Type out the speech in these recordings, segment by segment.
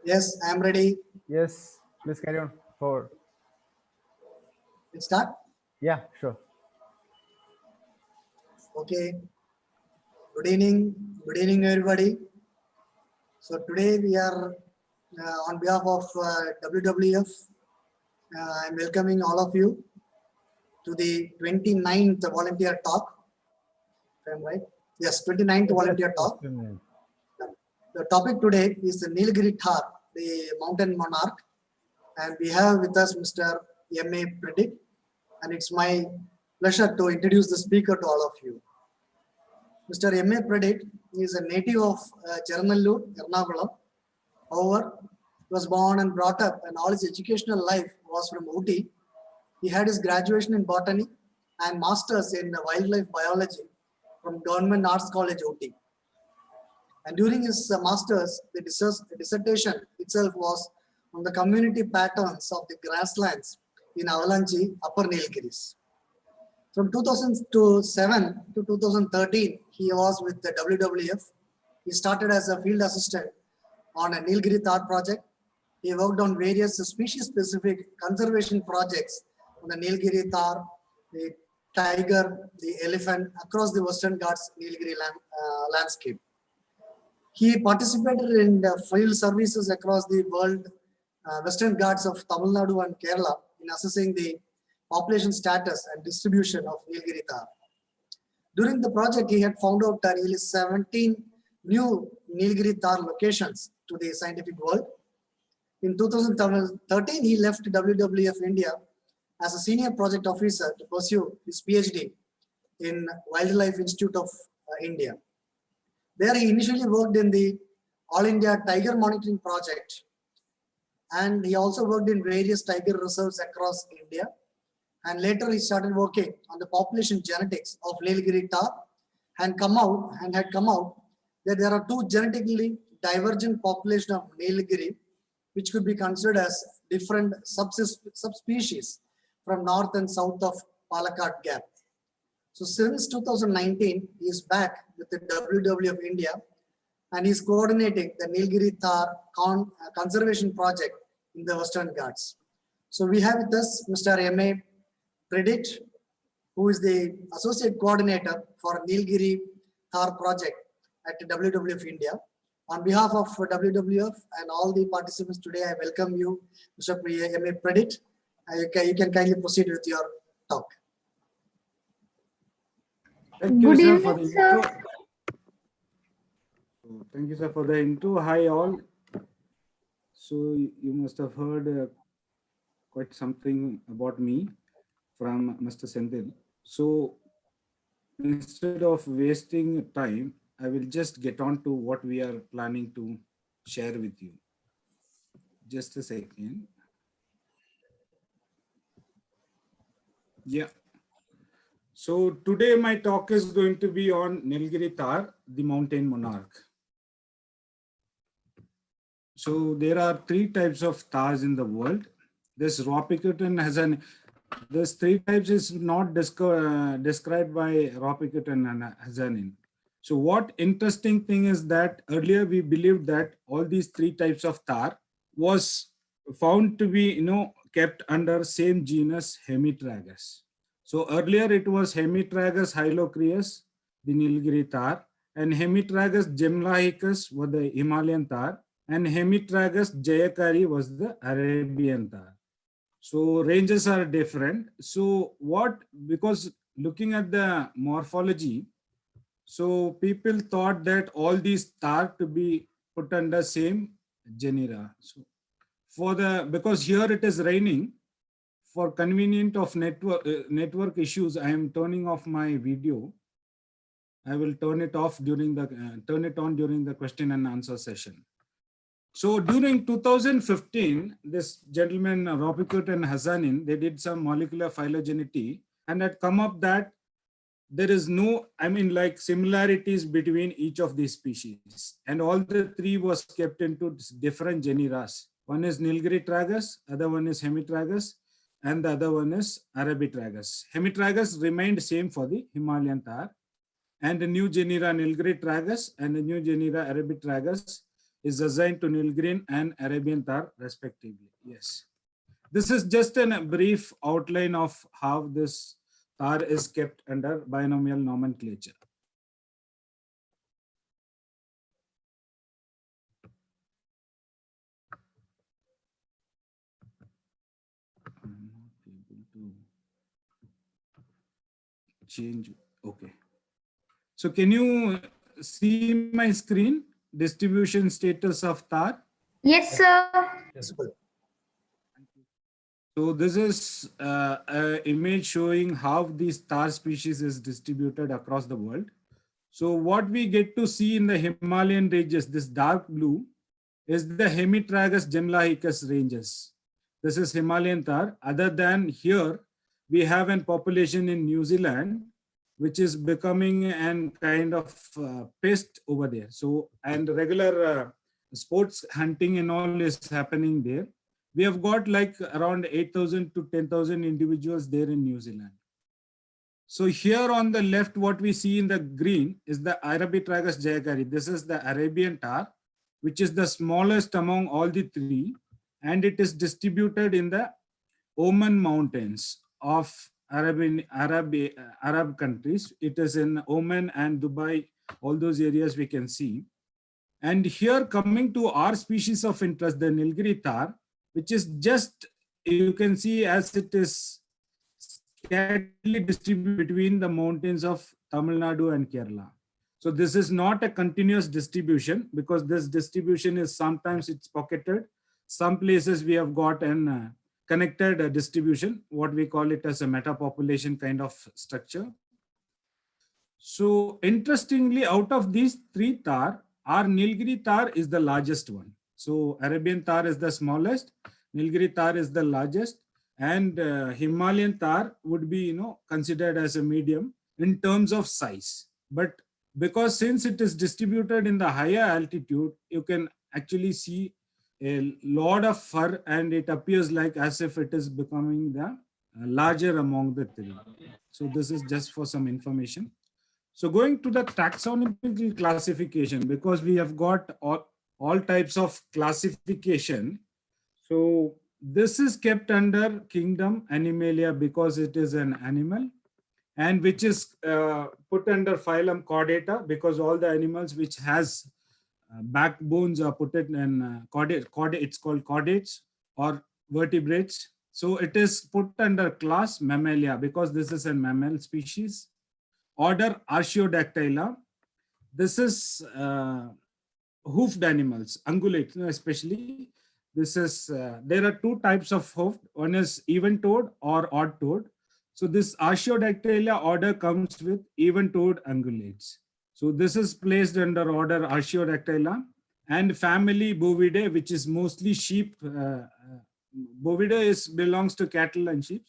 Yes, I am ready. Yes, please carry on forward. Let's start. Yeah, sure. Okay. Good evening. Good evening, everybody. So today we are on behalf of WWF. I'm welcoming all of you to the 29th volunteer talk. If I'm right? Yes, 29th volunteer Yes, talk. The topic today is the Nilgiri Thar, the mountain monarch, and we have with us Mr. M.A. Predict, and it's my pleasure to introduce the speaker to all of you. Mr. M.A. Predict is a native of Chernallur, Ernakulam. However, he was born and brought up, and all his educational life was from Ooty. He had his graduation in botany and masters in wildlife biology from Government Arts College, Ooty. And during his masters, the dissertation itself was on the community patterns of the grasslands in Avalanche, Upper Nilgiris. From 2007 to 2013, he was with the WWF. He started as a field assistant on a Nilgiri Thar project. He worked on various species-specific conservation projects on the Nilgiri Thar, the tiger, the elephant across the Western Ghats Nilgiri landscape. He participated in the field services across the world, Western Ghats of Tamil Nadu and Kerala in assessing the population status and distribution of Nilgiri Thar. During the project, he had found out nearly 17 new Nilgiri Thar locations to the scientific world. In 2013, he left WWF India as a senior project officer to pursue his PhD in Wildlife Institute of India. There he initially worked in the All India Tiger Monitoring Project, and he also worked in various tiger reserves across India. And later he started working on the population genetics of Nilgiri Thar and had come out that there are two genetically divergent populations of Nilgiri, which could be considered as different subspecies from north and south of Palakkad Gap. So since 2019, he is back with the WWF India, and he's coordinating the Nilgiri Thar conservation project in the Western Ghats. So we have with us Mr. M.A. Predict, who is the associate coordinator for Nilgiri Thar project at WWF India. On behalf of WWF and all the participants today, I welcome you, Mr. M.A. Predict. You can kindly proceed with your talk. Thank you, Good sir, for evening, the sir. intro. Thank you, sir, for the intro. Hi, all. So you must have heard quite something about me from Mr. Sendil. So instead of wasting time, I will just get on to what we are planning to share with you. Just a second. Yeah. So today my talk is going to be on Nilgiri Thar, the mountain monarch. So there are three types of thars in the world. This Raupicutin has this three types is not described by Raupicutin and Hazanin. So what interesting thing is that earlier we believed that all these three types of thar was found to be kept under same genus Hemitragus. So earlier it was Hemitragus hylocrius, the Nilgiri thar, and Hemitragus gemlaicus was the Himalayan thar, and Hemitragus jayakari was the Arabian thar. So ranges are different. So because looking at the morphology, so people thought that all these thar to be put under same genera. So because here it is raining, for convenient of network issues, I am turning off my video. I will turn it off turn it on during the question and answer session. So during 2015, this gentleman, Raupicut and Hazanin, they did some molecular phylogeneity and had come up that there is no, similarities between each of these species. And all the three was kept into different genera. One is Nilgiri tragus, other one is Hemitragus, and the other one is Arabitragus. Hemitragus remained same for the Himalayan thar. And the new genera Nilgiri tragus and the new genera Arabitragus is assigned to Nilgiris and Arabian Tar respectively. Yes. This is just a brief outline of how this tar is kept under binomial nomenclature. I'm not able to change. Okay. So can you see my screen? Distribution status of tar. Yes, sir. Visible. So this is an image showing how these tar species is distributed across the world. So what we get to see in the Himalayan ranges, this dark blue, is the Hemitragus gemlaicus ranges. This is Himalayan tar. Other than here, we have a population in New Zealand, which is becoming an kind of pest over there. So, and regular sports hunting and all is happening there. We have got like around 8,000 to 10,000 individuals there in New Zealand. So here on the left, what we see in the green is the Arabitragus jayakari. This is the Arabian tar, which is the smallest among all the three, and it is distributed in the Oman mountains of Arab countries. It is in Oman and Dubai, all those areas we can see. And here coming to our species of interest, the Nilgiri tar, which is just, you can see as it is scatterly distributed between the mountains of Tamil Nadu and Kerala. So this is not a continuous distribution, because this distribution is sometimes it's pocketed. Some places we have got an connected distribution, what we call it as a meta-population kind of structure. So interestingly, out of these three tar, our Nilgiri tar is the largest one. So Arabian tar is the smallest, Nilgiri tar is the largest, and Himalayan tar would be, considered as a medium in terms of size. But because since it is distributed in the higher altitude, you can actually see a lot of fur, and it appears like as if it is becoming the larger among the three. So this is just for some information. So going to the taxonomical classification, because we have got all types of classification. So this is kept under kingdom Animalia because it is an animal, and which is put under phylum Chordata because all the animals which has backbones are put in it's called chordates or vertebrates. So it is put under class Mammalia because this is a mammal species. Order Artiodactyla. This is hoofed animals, ungulate especially. This is there are two types of hoofed. One is even-toed or odd-toed. So this Artiodactyla order comes with even-toed ungulates. So this is placed under order Artiodactyla, and family Bovidae, which is mostly sheep. Bovidae belongs to cattle and sheep,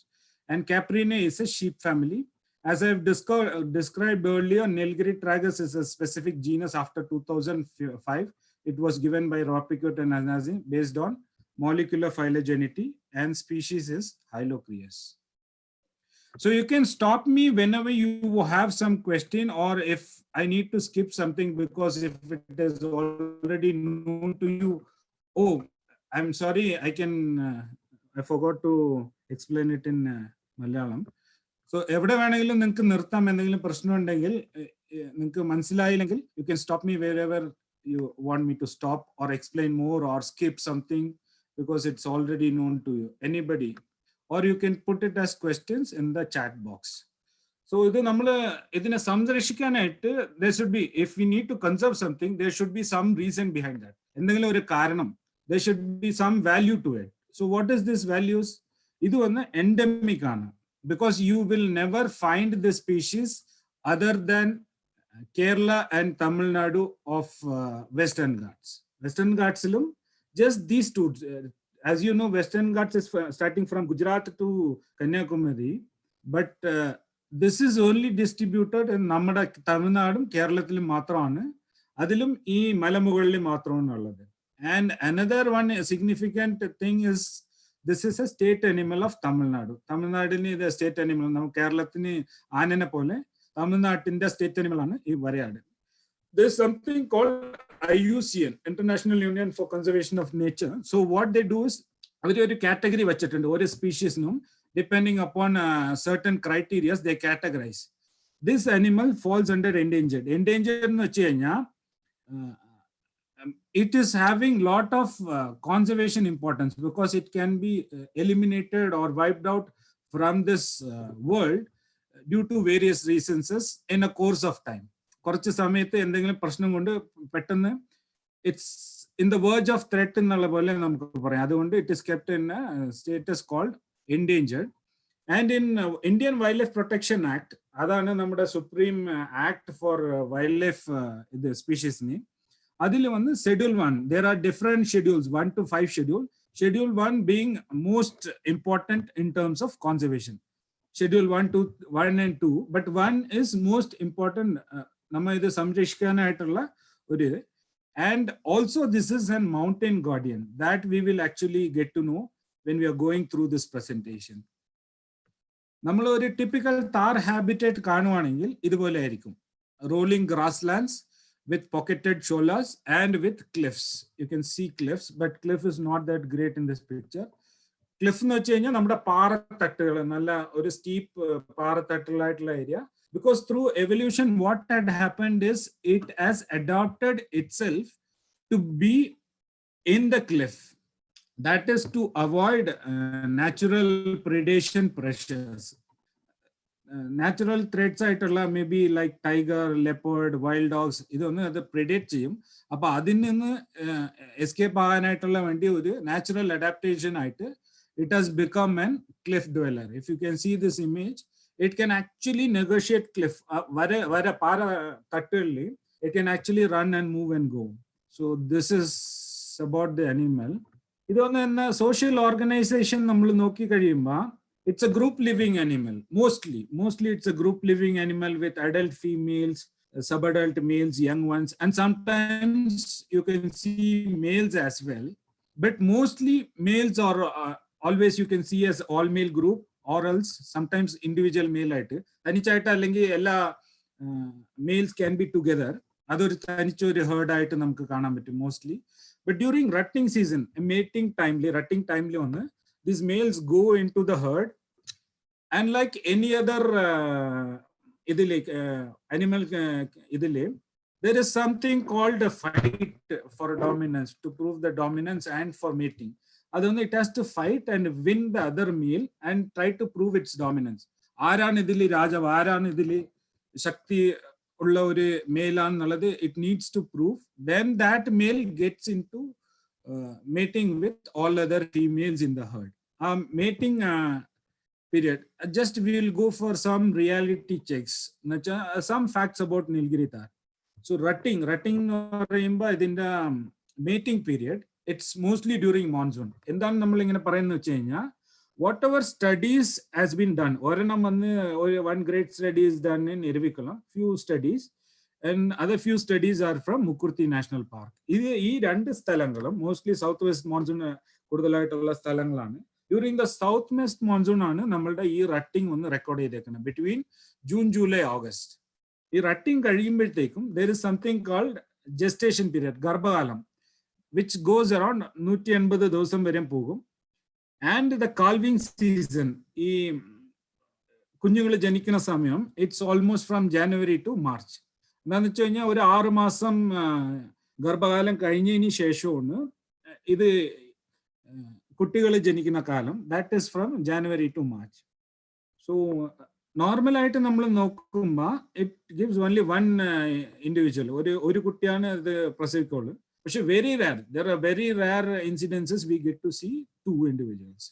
and Caprinae is a sheep family. As I've described earlier, Nilgiri tragus is a specific genus after 2005. It was given by Ropicot and Anazin based on molecular phylogeneity, and species is Hylocrius. So you can stop me whenever you have some question, or if I need to skip something, because if it is already known to you, oh, I'm sorry, I forgot to explain it in Malayalam. So എവിടെ വേണമെങ്കിലും നിങ്ങൾക്ക് നിർത്താം, എന്തെങ്കിലും പ്രശ്നം ഉണ്ടെങ്കിൽ നിങ്ങൾക്ക് മനസ്സിലായില്ലെങ്കിൽ you can stop me wherever you want me to stop or explain more or skip something because it's already known to you, anybody, or you can put it as questions in the chat box. So ഇത് നമ്മൾ ഇതിനെ സംരക്ഷിക്കാനായിട്ട് there should be, if we need to conserve something, there should be some reason behind that. എന്തെങ്കിലും ഒരു കാരണം, there should be some value to it. So what is this values? ഇത് ഒന്ന് endemic ആണ്. Because you will never find the species other than Kerala and Tamil Nadu of Western Ghats. Western Ghats, just these two. As you know, Western Ghats is starting from Gujarat to Kanyakumari, but this is only distributed in Namada, Tamil Nadu, Kerala Matrana, Adilum E Malamugali Matron. And another one significant thing is, this is a state animal of Tamil Nadu. Tamil Nadu is the state animal. Now Kerala is Anana Pole. Tamil Nadu is the state animal. There's something called IUCN, International Union for Conservation of Nature. So what they do is, അവർ ഒരു category വെച്ചിട്ടുണ്ട് ഓരോ സ്പീഷീസിനും depending upon certain criteria they categorize. This animal falls under endangered. Endangered എന്ന് വെച്ച് കഴിഞ്ഞാൽ it is having lot of conservation importance because it can be eliminated or wiped out from this world due to various reasons in a course of time. കുറച്ച് സമയത്ത് എന്തെങ്കിലും പ്രശ്നം കൊണ്ട് പെട്ടെന്ന് it's in the verge of threat എന്നുള്ള പോലെ നമുക്ക് പറയാം. അതുകൊണ്ട് it is kept in a status called endangered. And in Indian Wildlife Protection Act, അതാണ് നമ്മുടെ സുപ്രീം ആക്ട് ഫോർ വൈൽഡ് ഇത് സ്പീഷീസിന്. അതിൽ വന്ന് Schedule 1, there are different schedules, 1 to 5 schedule. Schedule 1 being most important in terms of conservation. Schedule 1 and 2, but 1 is most important. നമ്മ ഇത് സംരക്ഷിക്കാനായിട്ടുള്ള ഒരു ഇത്. And also this is a mountain guardian that we will actually get to know when we are going through this presentation. നമ്മൾ ഒരു typical Thar habitat കാണുവാണെങ്കിൽ ഇതുപോലെ ആയിരിക്കും. Rolling grass lands with pocketed sholas and with cliffs. You can see cliffs, but cliff is not that great in this picture. Cliff എന്ന് വെച്ച് കഴിഞ്ഞാൽ നമ്മുടെ പാറത്തട്ടുകൾ, നല്ല ഒരു സ്റ്റീപ്പ് പാറത്തട്ടുകളായിട്ടുള്ള area. Because through evolution, what had happened is it has adapted itself to be in the cliff. That is to avoid natural predation pressures. Natural threats ആയിട്ടുള്ള may be like tiger, leopard, wild dogs ഇതൊന്നും അത് പ്രെഡേറ്റ് ചെയ്യും. അപ്പൊ അതിൽ നിന്ന് escape ആകാനായിട്ടുള്ള വേണ്ടി ഒരു natural adaptation ആയിട്ട് it has become an cliff dweller. If you can see this image, it can actually negotiate cliff. Vara para tattalli, it can actually run and move and go. So this is about the animal. Idonna social organization nammal nokki kadiyumba, it's a group living animal. Mostly it's a group living animal with adult females, subadult males, young ones, and sometimes you can see males as well. But mostly males are always you can see as all male group, or else sometimes individual male ആയിട്ട് തനിച്ചായിട്ട് അല്ലെങ്കിൽ എല്ലാ males can be together. അതൊരു തനിച്ചൊരു heard ആയിട്ട് നമുക്ക് കാണാൻ പറ്റും mostly. But during റട്ടിംഗ് season, റട്ടിംഗ് ടൈമിൽ വന്ന് these males go into the herd, and like any other animal there is something called a fight for dominance, to prove the dominance and for mating. It has to fight and win the other male and try to prove its dominance. Aaraan idili raja, aaraan idili shakti ulla oru male annallathu it needs to prove. Then that male gets into mating with all other females in the herd. Mating period. Just we will go for some reality checks. Some facts about Nilgiri Thar. So rutting പറയുമ്പോൾ ഇതിന്റെ mating period, it's mostly during monsoon. എന്താണ് നമ്മൾ ഇങ്ങനെ പറയുന്നത് വെച്ച് കഴിഞ്ഞാൽ, whatever studies has been done, ഒരെണ്ണം വന്ന് one great study is done in Irvikulam, few studies, and other few studies are from Mukurthi National Park. ഈ രണ്ട് സ്ഥലങ്ങളും മോസ്റ്റ്ലി സൗത്ത് വെസ്റ്റ് മോൺസൂൺ കൂടുതലായിട്ടുള്ള സ്ഥലങ്ങളാണ്. During the south west monsoon ആണ് നമ്മളുടെ ഈ റട്ടിംഗ് ഒന്ന് റെക്കോർഡ് ചെയ്തേക്കുന്നത്, ബിറ്റ്വീൻ ജൂൺ, ജൂലൈ, ഓഗസ്റ്റ്. ഈ റട്ടിംഗ് കഴിയുമ്പോഴത്തേക്കും there is something called gestation period, ഗർഭകാലം, which goes around 180 ദിവസം വരെ പോകും. And the calving season, ഈ കുഞ്ഞുങ്ങൾ ജനിക്കുന്ന സമയം, it's almost from January to March. എന്താണെന്ന് വെച്ച് കഴിഞ്ഞാൽ ഒരു 6 മാസം ഗർഭകാലം കഴിഞ്ഞതിന് ശേഷമാണ് ഇത് കുട്ടികൾ ജനിക്കുന്ന കാലം. That is from January to March. So നോർമലായിട്ട് നമ്മൾ നോക്കുമ്പോൾ it gives only one individual, ഒരു കുട്ടിയാണ് ഇത് പ്രസവിക്കുള്ളൂ. പക്ഷെ very rare, there are very rare incidences we get to see 2 individuals.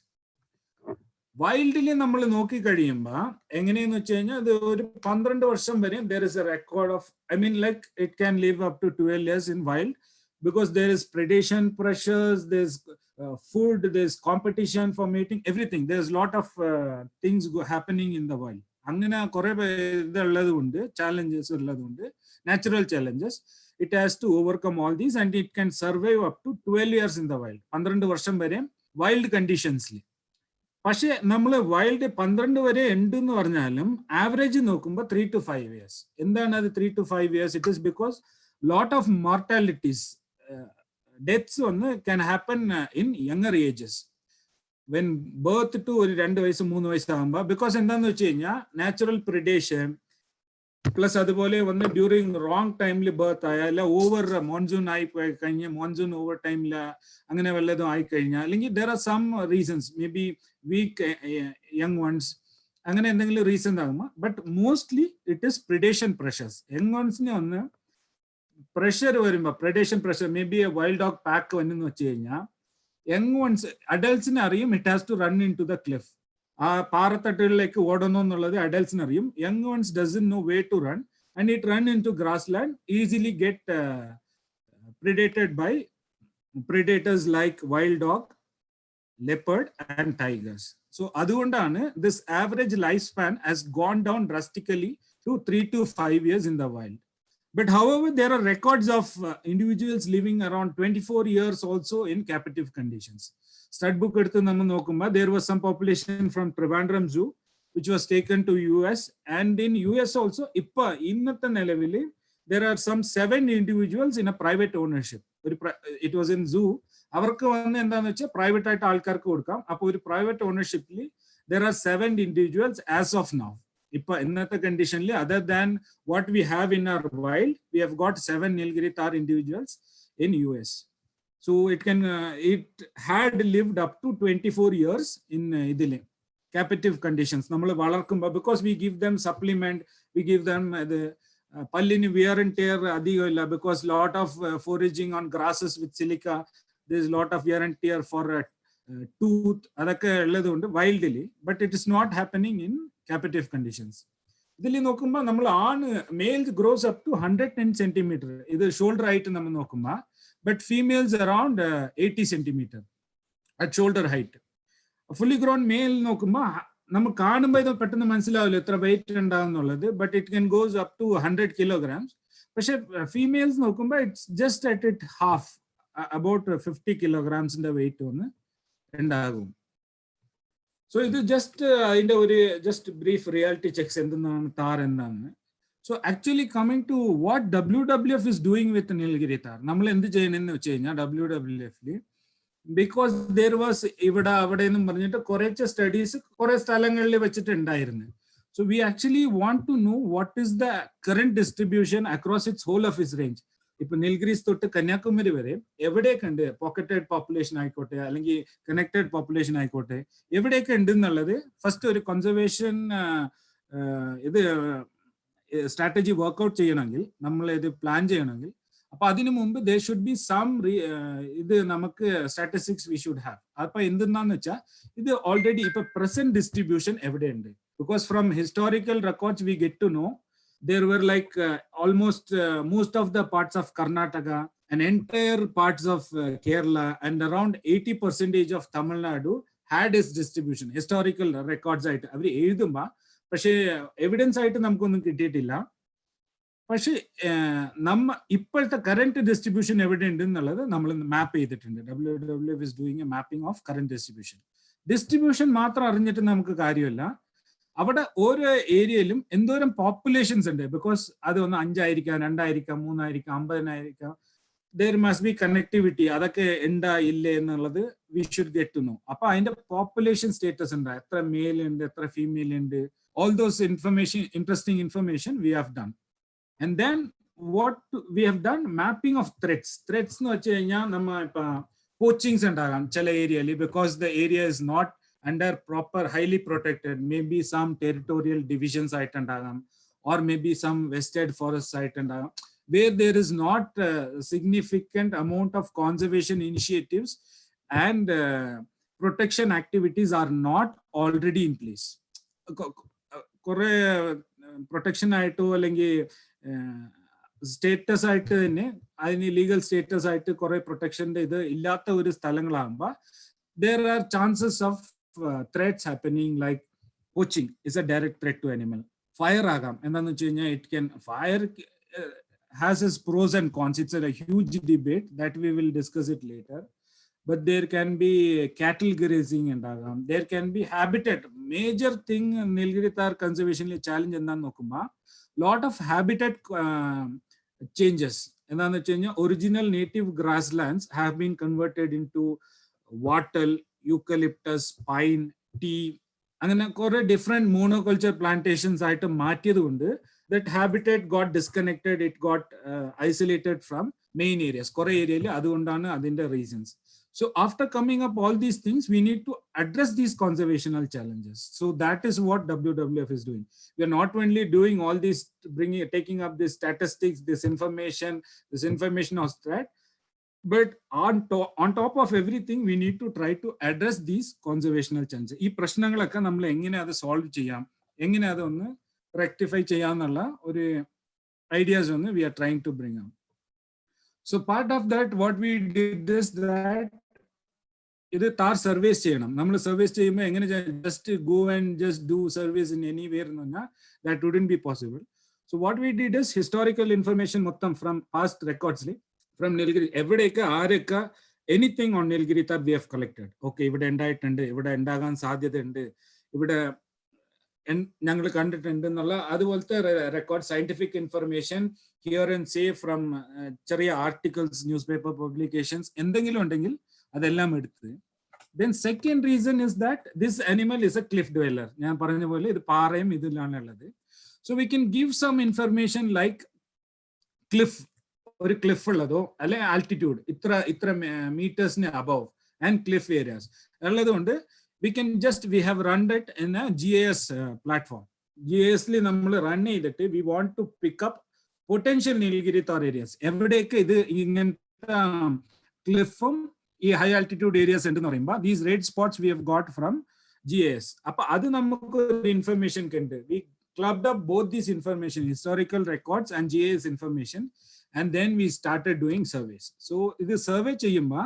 വൈൽഡിൽ നമ്മൾ നോക്കി കഴിയുമ്പോൾ എങ്ങനെയെന്ന് വെച്ച് കഴിഞ്ഞാൽ അത് ഒരു 12 വർഷം വരെ there is a record of, I mean like it can live up to 12 years in wild, because there is predation pressures, there's food, there's competition for mating, everything. There's lot of things happening in the wild. അങ്ങനെ കുറെ ഇതുള്ളതുകൊണ്ട്, challenges ഉള്ളതുകൊണ്ട്, natural challenges, it has to overcome all these and it can survive up to 12 years in the wild. 12 വർഷം വരെ wild conditions-ൽ. പക്ഷെ നമ്മൾ wild 12 വരെ ഉണ്ട് എന്ന് പറഞ്ഞാലും ആവറേജ് നോക്കുമ്പോൾ 3 to 5 years. എന്താണ് അത് 3 to 5 years? It is because lot of mortalities, deaths can happen in younger ages. When birth to ഒരു 2 വയസ്സ് 3 വയസ്സാകുമ്പോൾ, ബിക്കോസ് എന്താണെന്ന് വെച്ച് കഴിഞ്ഞാൽ നാച്ചുറൽ പ്രിഡേഷൻ പ്ലസ് അതുപോലെ ഡ്യൂറിങ് റോങ് ടൈമിൽ ബർത്ത് ആയ, അല്ല ഓവർ മോൺസൂൺ ആയി പോയി കഴിഞ്ഞാൽ, മോൺസൂൺ ഓവർ ടൈമിൽ അങ്ങനെ വല്ലതും ആയിക്കഴിഞ്ഞാൽ, അല്ലെങ്കിൽ there are some reasons, maybe weak young ones, അങ്ങനെ എന്തെങ്കിലും റീസൺ ആകുമ്പോൾ. But mostly it is predation pressures. Young വൺസിന് പ്രഷർ വരുമ്പോൾ, predation pressure, maybe a wild dog pack വന്നെന്ന് വെച്ച് കഴിഞ്ഞാൽ, യങ് വൺസ് അഡൽട്സിന് അറിയും it has to run into the cliff. ആ പാറത്തട്ടുകളിലേക്ക് ഓടണം എന്നുള്ളത് അഡൽട്സിന് അറിയും. Young ones doesn't know way to run and it run into grass land, easily get predated by predators like wild dog, leopard and tigers. So അതുകൊണ്ടാണ് this average lifespan has gone down drastically to 3 to 5 years in the wild. But however, there are records of individuals living around 24 years also in captive conditions. Stud book എടുത്ത് നമ്മൾ നോക്കുമ്പോൾ there was some population from Trivandrum Zoo which was taken to US, and in US also ഇപ്പോ ഇന്നത്തെ നിലവിൽ there are some 7 individuals in a private ownership. It was in zoo. അവർക്ക് എന്താന്ന് വെച്ചാൽ private ആയിട്ട് ആൾക്കാർക്ക് കൊടുക്കാം. അപ്പോൾ ഒരു private ഓണർഷിപ്പിൽ there are 7 individuals as of now. ഇപ്പൊ ഇന്നത്തെ കണ്ടീഷനിൽ, other than what we have in our wild, we have got 7 Nilgiri Tahr individuals in US. So it had lived up to 24 years in ഇതിലെ captive conditions. നമ്മൾ വളർത്തുമ്പോൾ, because we give them supplement, we give them the പല്ലിന് wear and tear അധികമില്ല, because lot of foraging on grasses with silica, there is lot of wear and tear for tooth, അതൊക്കെ ഉള്ളതുകൊണ്ട് വൈൽഡില്. But it is not happening in captive conditions. ഇതിൽ നോക്കുമ്പോൾ നമ്മൾ males grows up to 110 centimeter, ഇത് shoulder height നമ്മൾ നോക്കുമ്പോൾ. But females around 80 centimeter at shoulder height. Fully grown male നോക്കുമ്പോൾ നമുക്ക് കാണുമ്പോൾ ഇത് പെട്ടെന്ന് മനസ്സിലാവില്ല എത്ര വെയിറ്റ് ഉണ്ടാവും എന്നുള്ളത്. But it can goes up to 100 kilograms. പക്ഷെ ഫീമെയിൽസ് നോക്കുമ്പോൾ it's just at it half, about 50 kilograms weight ഉണ്ടാകും. സോ ഇത് ജസ്റ്റ് അതിന്റെ ഒരു ജസ്റ്റ് ബ്രീഫ് റിയാലിറ്റി ചെക്സ് എന്താണ് താർ എന്താണ്. So actually coming to what WWF is doing with Nilgiri tahr, നമ്മൾ എന്ത് ചെയ്യണമെന്ന് വെച്ച് കഴിഞ്ഞാൽ WWF ബിക്കോസ് ദർ വാസ് ഇവിടെ അവിടെ എന്നും പറഞ്ഞിട്ട് കുറച്ച് സ്റ്റഡീസ് കുറെ സ്ഥലങ്ങളിൽ വെച്ചിട്ടുണ്ടായിരുന്നു. So we actually want to know what is the current distribution across its whole of is range. ഇപ്പൊ നീൽഗിരീസ് തൊട്ട് കന്യാകുമാരി വരെ എവിടെയൊക്കെ ഉണ്ട് പോക്കറ്റഡ് പോപ്പുലേഷൻ ആയിക്കോട്ടെ, അല്ലെങ്കിൽ കണക്റ്റഡ് പോപ്പുലേഷൻ ആയിക്കോട്ടെ, എവിടെയൊക്കെ ഉണ്ട് എന്നുള്ളത് ഫസ്റ്റ് ഒരു കൺസർവേഷൻ ഇത് സ്ട്രാറ്റജി വർക്ക്ഔട്ട് ചെയ്യണമെങ്കിൽ, നമ്മൾ ഇത് പ്ലാൻ ചെയ്യണമെങ്കിൽ, അപ്പൊ അതിനു മുമ്പ് ദേ ഷുഡ് ബി സം ഇത് നമുക്ക് സ്റ്റാറ്റിസ്റ്റിക്സ് വി ഷുഡ് ഹാവ്. അപ്പൊ എന്തെന്നാന്ന് വെച്ചാൽ ഇത് ഓൾറെഡി ഇപ്പൊ പ്രസന്റ് ഡിസ്ട്രിബ്യൂഷൻ എവിടെയുണ്ട്. Because from historical records we get to know there were like almost most of the parts of Karnataka and entire parts of Kerala and around 80% of Tamil Nadu had its distribution. Historical records ആയിട്ട് അവർ എഴുതുമ്പോൾ പക്ഷേ evidence ആയിട്ട് നമുക്കൊന്നും കിട്ടിയിട്ടില്ല. പക്ഷേ ഇപ്പോഴത്തെ current distribution എവിടെ ഉണ്ട് എന്നുള്ളത് നമ്മൾ മാപ്പ് ചെയ്തിട്ടുണ്ട്. WWF is doing a mapping of current distribution. Distribution മാത്രം അറിഞ്ഞിട്ട് നമുക്ക് കാര്യമില്ല, അവിടെ ഓരോ ഏരിയയിലും എന്തോരം പോപ്പുലേഷൻസ് ഉണ്ട്. ബിക്കോസ് അത് 5 ആയിരിക്കാം, 2 ആയിരിക്കാം, 3 ആയിരിക്കാം, 50 ആയിരിക്കാം. there must be connectivity. അതൊക്കെ ഉണ്ടാ ഇല്ലേ എന്നുള്ളത് we should get to know. അപ്പൊ അതിന്റെ പോപ്പുലേഷൻ സ്റ്റേറ്റസ് ഉണ്ട്, എത്ര മെയിൽ ഉണ്ട്, എത്ര ഫീമെയിൽ ഉണ്ട്, all those information, interesting information we have done. And then what we have done, mapping of threats. Threats എന്ന് വെച്ച് കഴിഞ്ഞാൽ നമ്മ ഇപ്പൊ പോച്ചിങ്സ് ഉണ്ടാകാം ചില ഏരിയയിൽ, because the area is not under proper highly protected, maybe some territorial divisions ആയിട്ടുണ്ടാകാം, or maybe some vested forest ആയിട്ടുണ്ടാകാം, where there is not significant amount of conservation initiatives and protection activities are not already in place. കുറെ protection ആയിട്ടോ അല്ലെങ്കിൽ status ആയിട്ട് തന്നെ അതിന് legal status ആയിട്ട് കുറെ പ്രൊട്ടക്ഷന്റെ ഇത് ഇല്ലാത്ത ഒരു സ്ഥലങ്ങളാകുമ്പോൾ there are chances of threats happening, like poaching is a direct threat to animal. Fire agam endannu vechina, it can fire has its pros and cons. It's a huge debate that we will discuss it later. But there can be cattle grazing and agam, there can be habitat. Major thing Nilgiri Tahr conservation challenge endannu nokkumba, lot of habitat changes. എന്താണെന്ന് വെച്ച് കഴിഞ്ഞാൽ original native grasslands have been converted into wattle, eucalyptus, pine, tea, അങ്ങനെ കുറെ different monoculture plantations ആയിട്ട് മാറ്റിയത് കൊണ്ട് that habitat got disconnected, it got isolated from main areas. Kore area adundana adinte reasons. So after coming up all these things, we need to address these conservational challenges. So that is what WWF is doing. We are not only doing all these, taking up this statistics, this information of threat, but on top of everything, we need to try to address these conservational challenges. Ee prashnangalakka nammal engine adu solve cheyam, engine adu onnu rectify cheyanalla oru ideas onnu we are trying to bring up. So part of that, what we did is that ഇത് tar surveys ചെയ്യണം. നമ്മൾ surveys ചെയ്യുമ്പോൾ എങ്ങനെ just go and just do surveys in anywhere എന്ന് പറഞ്ഞാൽ that wouldn't be possible. So what we did is historical information മൊത്തം from past records, from Nilgiri, എവിടെയൊക്കെ ആരൊക്കെ anything on Nilgiri that we have collected. Okay, ഇവിടെ ഉണ്ടായിട്ടുണ്ട്, ഇവിടെ ഉണ്ടാകാൻ സാധ്യതയുണ്ട്, ഇവിടെ ഞങ്ങൾ കണ്ടിട്ടുണ്ട് എന്നുള്ള അതുപോലത്തെ record, scientific information, here and say from ചെറിയ ആർട്ടിക്കിൾസ്, ന്യൂസ് പേപ്പർ പബ്ലിക്കേഷൻസ് എന്തെങ്കിലും ഉണ്ടെങ്കിൽ അതെല്ലാം എടുത്ത്. Then second reason is that this animal is a cliff dweller. ഞാൻ പറഞ്ഞ പോലെ ഇത് പാറയും ഇതിലാണ് ഉള്ളത്. So we can give some information like cliff, ഒരു ക്ലിഫ് ഉള്ളതോ അല്ലെ ആൾട്ടിറ്റ്യൂഡ് ഇത്ര മീറ്റേഴ്സിന് അബവ് ആൻഡ് ക്ലിഫ് ഏരിയാസ് ഉള്ളതുകൊണ്ട് we have run it in a GIS platform. GIS li nammal run ചെയ്തിട്ട് we want to pick up potential Nilgiri Thar areas. എവിടെയൊക്കെ ഇത് ഇങ്ങനത്തെ ക്ലിഫും ഈ ഹൈ ആൾട്ടിറ്റ്യൂഡ് ഏരിയാസ് ഉണ്ടെന്ന് പറയുമ്പോൾ these red spots we have got from GIS. അപ്പൊ അത് നമുക്ക് ഇൻഫർമേഷൻ കണ്ട് we clubbed up both these information, historical records and GIS information, and then we started doing surveys. So this survey ചെയ്യുമ്പോൾ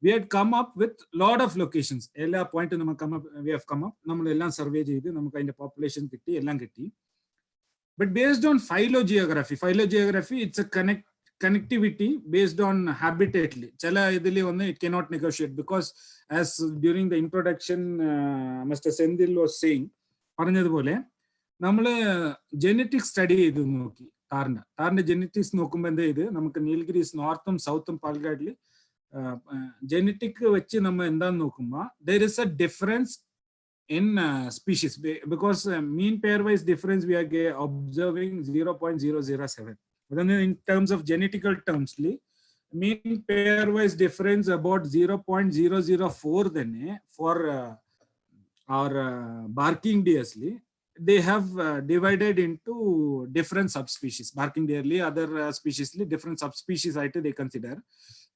we had come up with lot of locations. Ella point we have come up, nammal ellam survey cheythu namukku inde population kitti ellam kitti. But based on phylogeography, it's a connectivity based on habitat. Chala idile onne it cannot negotiate, because as during the introduction Mr. Sendil was saying, paranjadupole nammal genetic study idu nokki tarna genetics nokkumbo endu idu namukku Nilgiris northum southum Palgadli genetic vechi namma endanu nokkumba there is a difference in species, because mean pairwise difference we are observing 0.007. Then in terms of genetical terms, mean pairwise difference about 0.004 then for our barking deers. They have divided into different subspecies. Barking deer, other species, different subspecies they consider.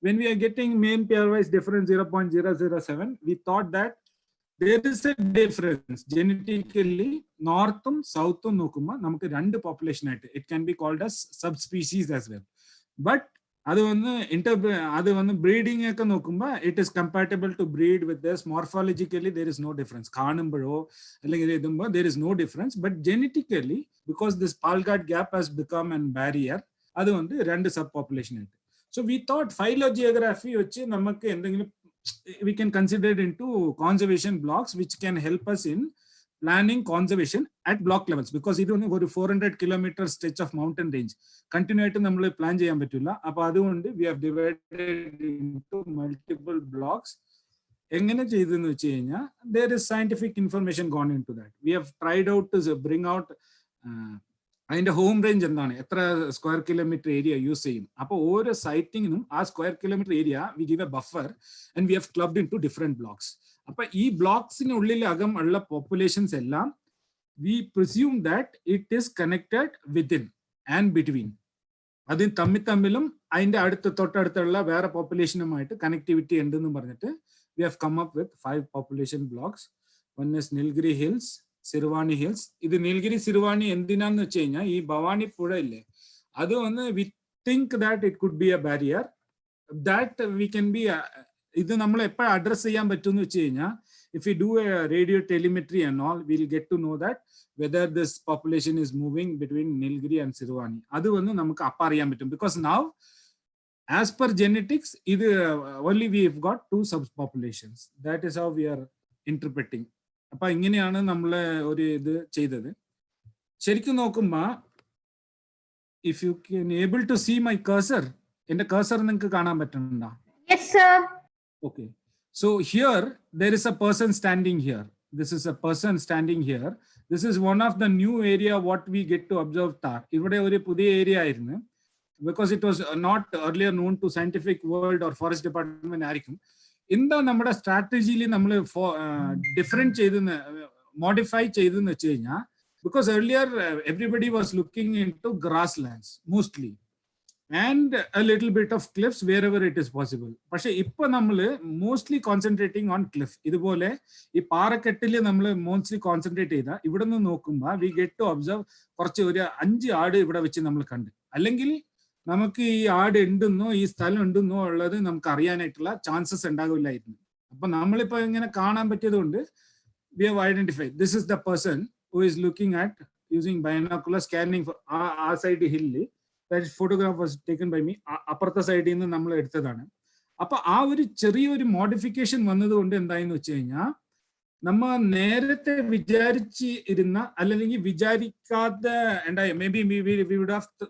When we are getting mean pairwise difference 0.007, we thought that there is a difference genetically northum southum nokkumba namukku rendu population aayittu it can be called as subspecies as well. But adu vannu breeding ekka nokkumba it is compatible to breed with this. Morphologically there is no difference, kaanumbalo allengile idumba there is no difference, but genetically, because this Palghat gap has become a barrier, adu vandu rendu subpopulation aayittu. So we thought phylogeography vechi namakku endengilum we can consider it into conservation blocks, which can help us in planning conservation at block levels, because idu one 400 kilometer stretch of mountain range continuate nammal plan cheyan pattilla. Appo adunde we have divided into multiple blocks. Engane cheyidunu vecheyna there is scientific information gone into that. We have tried out to bring out അതിന്റെ home range എന്താണ്, എത്ര square kilometre area use ചെയ്യും. അപ്പോൾ ഓരോ സൈറ്റിങ്ങിനും ആ square kilometre area we give a buffer and we have clubbed into different blocks. അപ്പൊ ഈ ബ്ലോക്സിനുള്ളിൽ അകം ഉള്ള പോപ്പുലേഷൻസ് എല്ലാം we presume that it is connected within and between. അതിന് തമ്മിലും അതിന്റെ തൊട്ടടുത്തുള്ള വേറെ പോപ്പുലേഷനുമായിട്ട് കണക്ടിവിറ്റി ഉണ്ടെന്ന് പറഞ്ഞിട്ട് we have come up with 5 population blocks. One is Nilgiri Hills, Sirvani Hills. ഇത് Nilgiri Sirvani എന്തിനാന്ന് വെച്ച് കഴിഞ്ഞാൽ ഈ ഭവാനി പുഴ ഇല്ലേ, അത് വന്ന് we think that it could be A barrier that we can B. ഇത് നമ്മൾ എപ്പോഴും അഡ്രസ് ചെയ്യാൻ പറ്റും എന്ന് വെച്ച് കഴിഞ്ഞാൽ if we do a radio telemetry and all, we'll get to know that whether this population is moving between Nilgiri and Sirvani. അത് വന്ന് നമുക്ക് അപ്പം അറിയാൻ പറ്റും, because now as per genetics ഇത് only we have got 2 subpopulations. That is how we are interpreting. അപ്പൊ ഇങ്ങനെയാണ് നമ്മള് ഒരു ഇത് ചെയ്തത്. ശരിക്കും നോക്കുമ്പോ if you can able to see my cursor, എന്റെ കഴ്സർ നിങ്ങൾക്ക് കാണാൻ പറ്റുന്നുണ്ടോ? Yes, sir. Okay. So here there is a person standing here. This is a person standing here. This is one of the new area what we get to observe Thar. ഇവിടെ ഒരു പുതിയ area ആയിരുന്നു. Because it was not earlier known to scientific world or forest department ആയിരിക്കും. എന്താ നമ്മുടെ സ്ട്രാറ്റജിയിൽ നമ്മൾ different ചെയ്തെന്ന് modify ചെയ്തെന്ന് വെച്ച് കഴിഞ്ഞാൽ, because earlier everybody was looking into grasslands mostly and a little bit of cliffs wherever it is possible. പക്ഷെ ഇപ്പൊ നമ്മള് മോസ്റ്റ്ലി കോൺസെൻട്രേറ്റിംഗ് ഓൺ ക്ലിഫ്. ഇതുപോലെ ഈ പാറക്കെട്ടില് നമ്മൾ മോസ്റ്റ്ലി കോൺസെൻട്രേറ്റ് ചെയ്ത ഇവിടെ നിന്ന് നോക്കുമ്പോൾ വി ഗെറ്റ് ടു ഒബ്സർവ് കുറച്ച് ഒരു 5 ആട് ഇവിടെ വെച്ച് നമ്മൾ കണ്ട്. അല്ലെങ്കിൽ നമുക്ക് ഈ ആട് ഉണ്ടെന്നോ ഈ സ്ഥലം ഉണ്ടെന്നോ ഉള്ളത് നമുക്ക് അറിയാനായിട്ടുള്ള ചാൻസസ് ഉണ്ടാകില്ലായിരുന്നു. അപ്പൊ നമ്മളിപ്പോ ഇങ്ങനെ കാണാൻ പറ്റിയത് കൊണ്ട് we have identified this is the person who is looking at using binocular scanning for our side hill. That photograph was taken by me. അപ്പുറത്തെ സൈഡിൽ നിന്ന് നമ്മൾ എടുത്തതാണ്. അപ്പൊ ആ ഒരു ചെറിയൊരു മോഡിഫിക്കേഷൻ വന്നതുകൊണ്ട് എന്തായെന്ന് വെച്ച് കഴിഞ്ഞാൽ, നമ്മ നേരത്തെ വിചാരിച്ച് ഇരുന്ന അല്ലെങ്കിൽ വിചാരിക്കാത്ത may be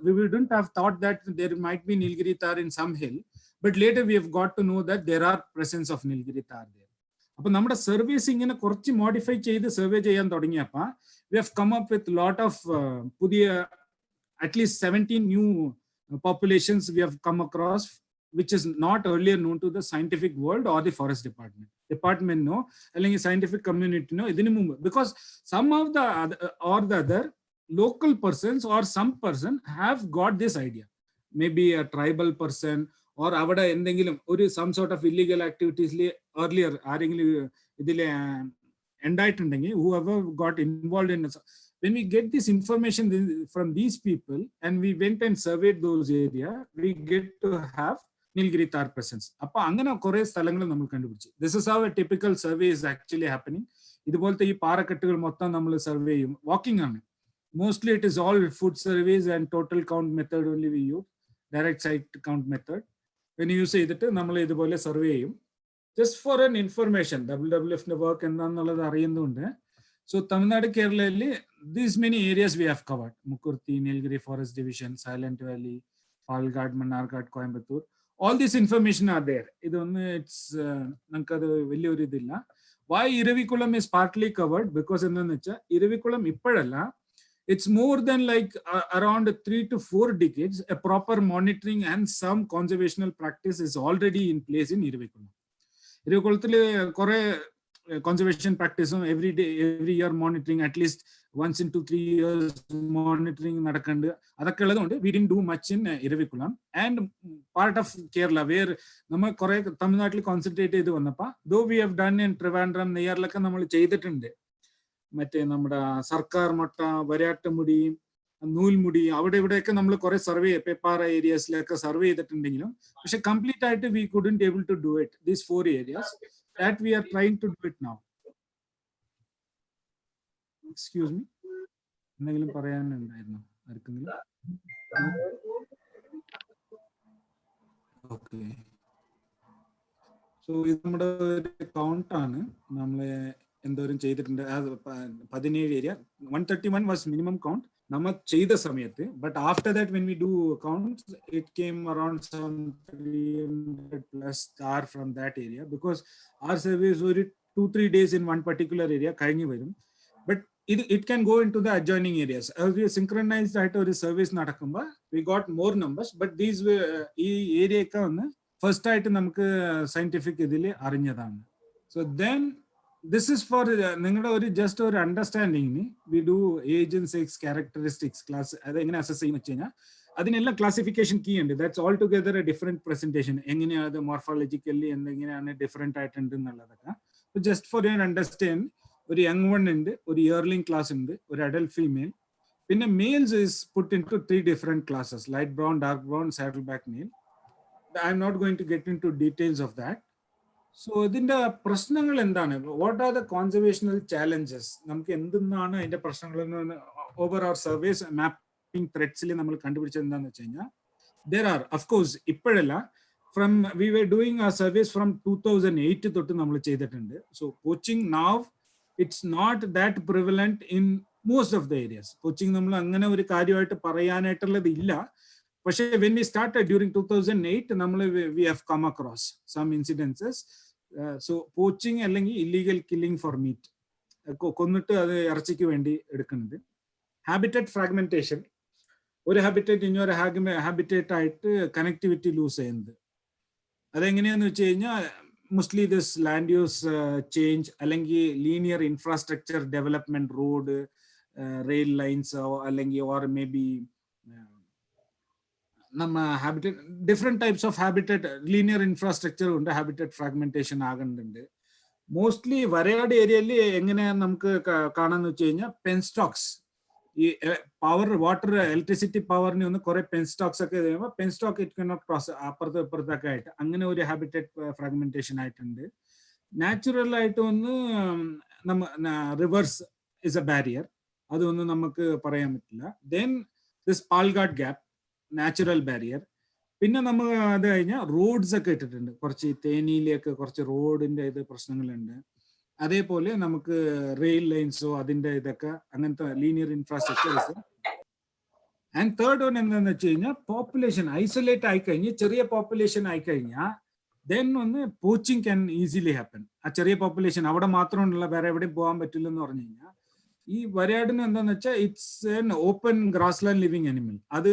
we wouldn't have thought that there might be Nilgiri Thar in some hill, but later we have got to know that there are presence of Nilgiri Thar there. അപ്പൊ നമ്മുടെ സർവേസ് ഇങ്ങനെ കുറച്ച് modify ചെയ്ത് survey ചെയ്യാൻ തുടങ്ങിയപ്പോ we have come up with lot of പുതിയ at least 17 new populations we have come across, which is not earlier known to the scientific world or the forest department no, അല്ലെങ്കിൽ scientific community no, ഇതിനു മുമ്പ്. Because some of the other local persons or some person have got this idea, maybe a tribal person or അവിടെ എന്തെങ്കിലും ഒരു some sort of illegal activities earlier ആരെങ്കിലും ഇതിൽ ഉണ്ടായിട്ടുണ്ടെങ്കിൽ whoever got involved in. When we get this information from these people and we went and surveyed those areas, we get to have Nilgiri Thar presence. അപ്പൊ അങ്ങനെ കുറെ സ്ഥലങ്ങൾ നമ്മൾ കണ്ടുപിടിച്ചു. This is how a typical survey is actually happening. ഇതുപോലത്തെ ഈ പാറക്കെട്ടുകൾ മൊത്തം നമ്മൾ സർവേ ചെയ്യും. വാക്കിംഗ് ആണ്. Mostly it is all foot surveys and total count method only we use. Direct site count method. When use ചെയ്തിട്ട് നമ്മൾ ഇതുപോലെ സർവേ ചെയ്യും. Just for an information, WWF work എന്താണെന്നുള്ളത് അറിയുന്നുണ്ട്. So Tamil Nadu, Kerala, these many areas we have covered. Mukurthi, Nilgiri Forest Division, Silent Valley, Palghat, Manarghat, Coimbatore. All this information are there. It's why Iravikulam is partly covered? Because in the Iravikulam Ippadalla, it's more than like around 3 to 4 decades, a proper monitoring and some conservational practice is already in place in Iravikulam. Iravikulam kore conservation practice every day, every year monitoring, at least once in 2-3 years monitoring നടക്കണ്ട്. അതൊക്കെ ഉള്ളതുകൊണ്ട് we didn't do much in Iravikulam and part of Kerala where നമ്മൾ കുറെ തമിഴ്നാട്ടിൽ concentrate ചെയ്ത് വന്നപ്പോൾ though we have done in Trivandrum, നെയ്യാറിലൊക്കെ നമ്മൾ ചെയ്തിട്ടുണ്ട്. മറ്റേ നമ്മുടെ സർക്കാർ മട്ട, വരാട്ടുമുടി, നൂൽമുടി, അവിടെ ഇവിടെയൊക്കെ നമ്മൾ കുറെ സർവേ പേപ്പാറ ഏരിയസിലൊക്കെ സർവേ ചെയ്തിട്ടുണ്ടെങ്കിലും പക്ഷെ കംപ്ലീറ്റ് ആയിട്ട് we couldn't able to do it. These 4 areas that we are trying to do it now. Excuse me. എന്തെങ്കിലും പറയാനുണ്ടായിരുന്നോ ആർക്കെങ്കിലും? ഓക്കെ. സോ ഇത് നമ്മുടെ ഒരു കൗണ്ട് ആണ്. നമ്മള് എന്തോരം ചെയ്തിട്ടുണ്ട്. 17 ഏരിയ. 131 was minimum count നമ്മൾ ചെയ്ത സമയത്ത്. But after that when we do counts, it came around some 300 plus star from that area because our surveys were 2-3 days in one particular area കഴിഞ്ഞു വരും. But it can go into the adjoining areas. As we synchronized ആയിട്ട് ഒരു service നടക്കുമ്പോൾ we got more numbers, but these ഈ area ഒക്കെ ഒന്ന് first ആയിട്ട് നമുക്ക് സയന്റിഫിക് ഇതിൽ അറിഞ്ഞതാണ്. So then this is for നിങ്ങളുടെ ഒരു ജസ്റ്റ് ഒരു അണ്ടർസ്റ്റാൻഡിങ്ങിന് we do age and sex characteristics class. അത് എങ്ങനെ അസസ് ചെയ്യുന്ന വെച്ച് കഴിഞ്ഞാൽ അതിനെല്ലാം ക്ലാസിഫിക്കേഷൻ കീ ഉണ്ട്. That's altogether a different presentation. എങ്ങനെയാണ് അത് മോർഫോളജിക്കലി എന്തെങ്ങനെയാണ് ഡിഫറെന്റ് ആയിട്ടുണ്ട് എന്നുള്ളതൊക്കെ. ജസ്റ്റ് ഫോർ യുവർ അണ്ടർസ്റ്റാൻഡ്, ഒരു യങ് വൺ ഉണ്ട്, ഒരു ഇയർലിംഗ് ക്ലാസ് ഉണ്ട്, ഒരു അഡൽട്ട് ഫീമെയിൽ. പിന്നെ males is put into 3 different classes: light brown, dark brown, saddle back male. I'm not going to get into details of that. So ഇതിന്റെ പ്രശ്നങ്ങൾ എന്താണ്? What are the കോൺസർവേഷണൽ challenges? നമുക്ക് എന്തെന്നാണ് അതിന്റെ പ്രശ്നങ്ങൾ over അവർ surveys mapping ത്രെഡ്സിൽ നമ്മൾ കണ്ടുപിടിച്ചത് എന്താണെന്ന് വെച്ച് കഴിഞ്ഞാൽ, there are of course ഇപ്പോഴല്ല, from we were doing our surveys from 2008 തൊട്ട് നമ്മൾ ചെയ്തിട്ടുണ്ട്. So poaching now it's not that prevalent in most of the areas. Poaching നമ്മൾ അങ്ങനെ ഒരു കാര്യമായിട്ട് പറയാനായിട്ടുള്ളത് ഇല്ല. പക്ഷേ when we started during 2008 we have come across some incidences. So poaching അല്ലെങ്കിൽ illegal killing for meat, കൊന്നിട്ട് അത് ഇറച്ചിക്ക് വേണ്ടി എടുക്കുന്നത്. ഹാബിറ്ററ്റ് ഫ്രാഗ്മെന്റേഷൻ, ഒരു ഹാബിറ്റേറ്റ് ഇനി ഒരു ഹാബിറ്റേറ്റ് ആയിട്ട് കണക്ടിവിറ്റി ലൂസ് ചെയ്യുന്നത്. അതെങ്ങനെയാന്ന് വെച്ച് കഴിഞ്ഞാൽ mostly this land use change അല്ലെങ്കിൽ linear infrastructure development, road, rail lines അല്ലെങ്കിൽ ഓർ മേ ബി നമ്മ habitat different types of habitat linear infrastructure കൊണ്ട് ഹാബിറ്റേറ്റ് ഫ്രാഗ്മെന്റേഷൻ ആകുന്നുണ്ട്. മോസ്റ്റ്ലി വരയാട് ഏരിയയിൽ എങ്ങനെയാ നമുക്ക് കാണാന്ന് വെച്ച് കഴിഞ്ഞാൽ പെൻസ്റ്റോക്സ്, ഈ പവർ വാട്ടർ ഇലക്ട്രിസിറ്റി പവറിന് ഒന്ന് കുറെ പെൻസ്റ്റോക്സ് ഒക്കെ കഴിയുമ്പോൾ പെൻസ്റ്റോക്ക് ഇറ്റ് കനോട്ട് ക്രോസ് അപ്പുറത്ത് ഇപ്പുറത്തൊക്കെ ആയിട്ട് അങ്ങനെ ഒരു ഹാബിറ്റേറ്റ് ഫ്രാഗ്മെന്റേഷൻ ആയിട്ടുണ്ട്. നാച്ചുറൽ ആയിട്ട് ഒന്ന് റിവേഴ്സ് ഇസ് എ ബാരിയർ, അതൊന്നും നമുക്ക് പറയാൻ പറ്റില്ല. Then this Palghat gap, natural barrier. പിന്നെ നമ്മൾ അത് കഴിഞ്ഞാൽ റോഡ്സ് ഒക്കെ ഇട്ടിട്ടുണ്ട്, കുറച്ച് തേനിയിലേക്ക് കുറച്ച് റോഡിന്റെ ഇത് പ്രശ്നങ്ങളുണ്ട്. അതേപോലെ നമുക്ക് റെയിൽ ലൈൻസോ അതിന്റെ ഇതൊക്കെ അങ്ങനത്തെ linear infrastructures. And third one എന്താണെന്ന് വെച്ച് കഴിഞ്ഞാൽ പോപ്പുലേഷൻ ഐസൊലേറ്റ് ആയിക്കഴിഞ്ഞ് ചെറിയ പോപ്പുലേഷൻ ആയിക്കഴിഞ്ഞാൽ ദെൻ ഒന്ന് പോച്ചിങ് ക്യാൻ ഈസിലി ഹാപ്പൻ. ആ ചെറിയ പോപ്പുലേഷൻ അവിടെ മാത്രമുള്ള വേറെ എവിടെയും പോകാൻ പറ്റില്ലെന്ന് പറഞ്ഞു കഴിഞ്ഞാൽ ഈ വരയാടിന് എന്താന്ന് വെച്ചാൽ it's an open grass land living animal. അത്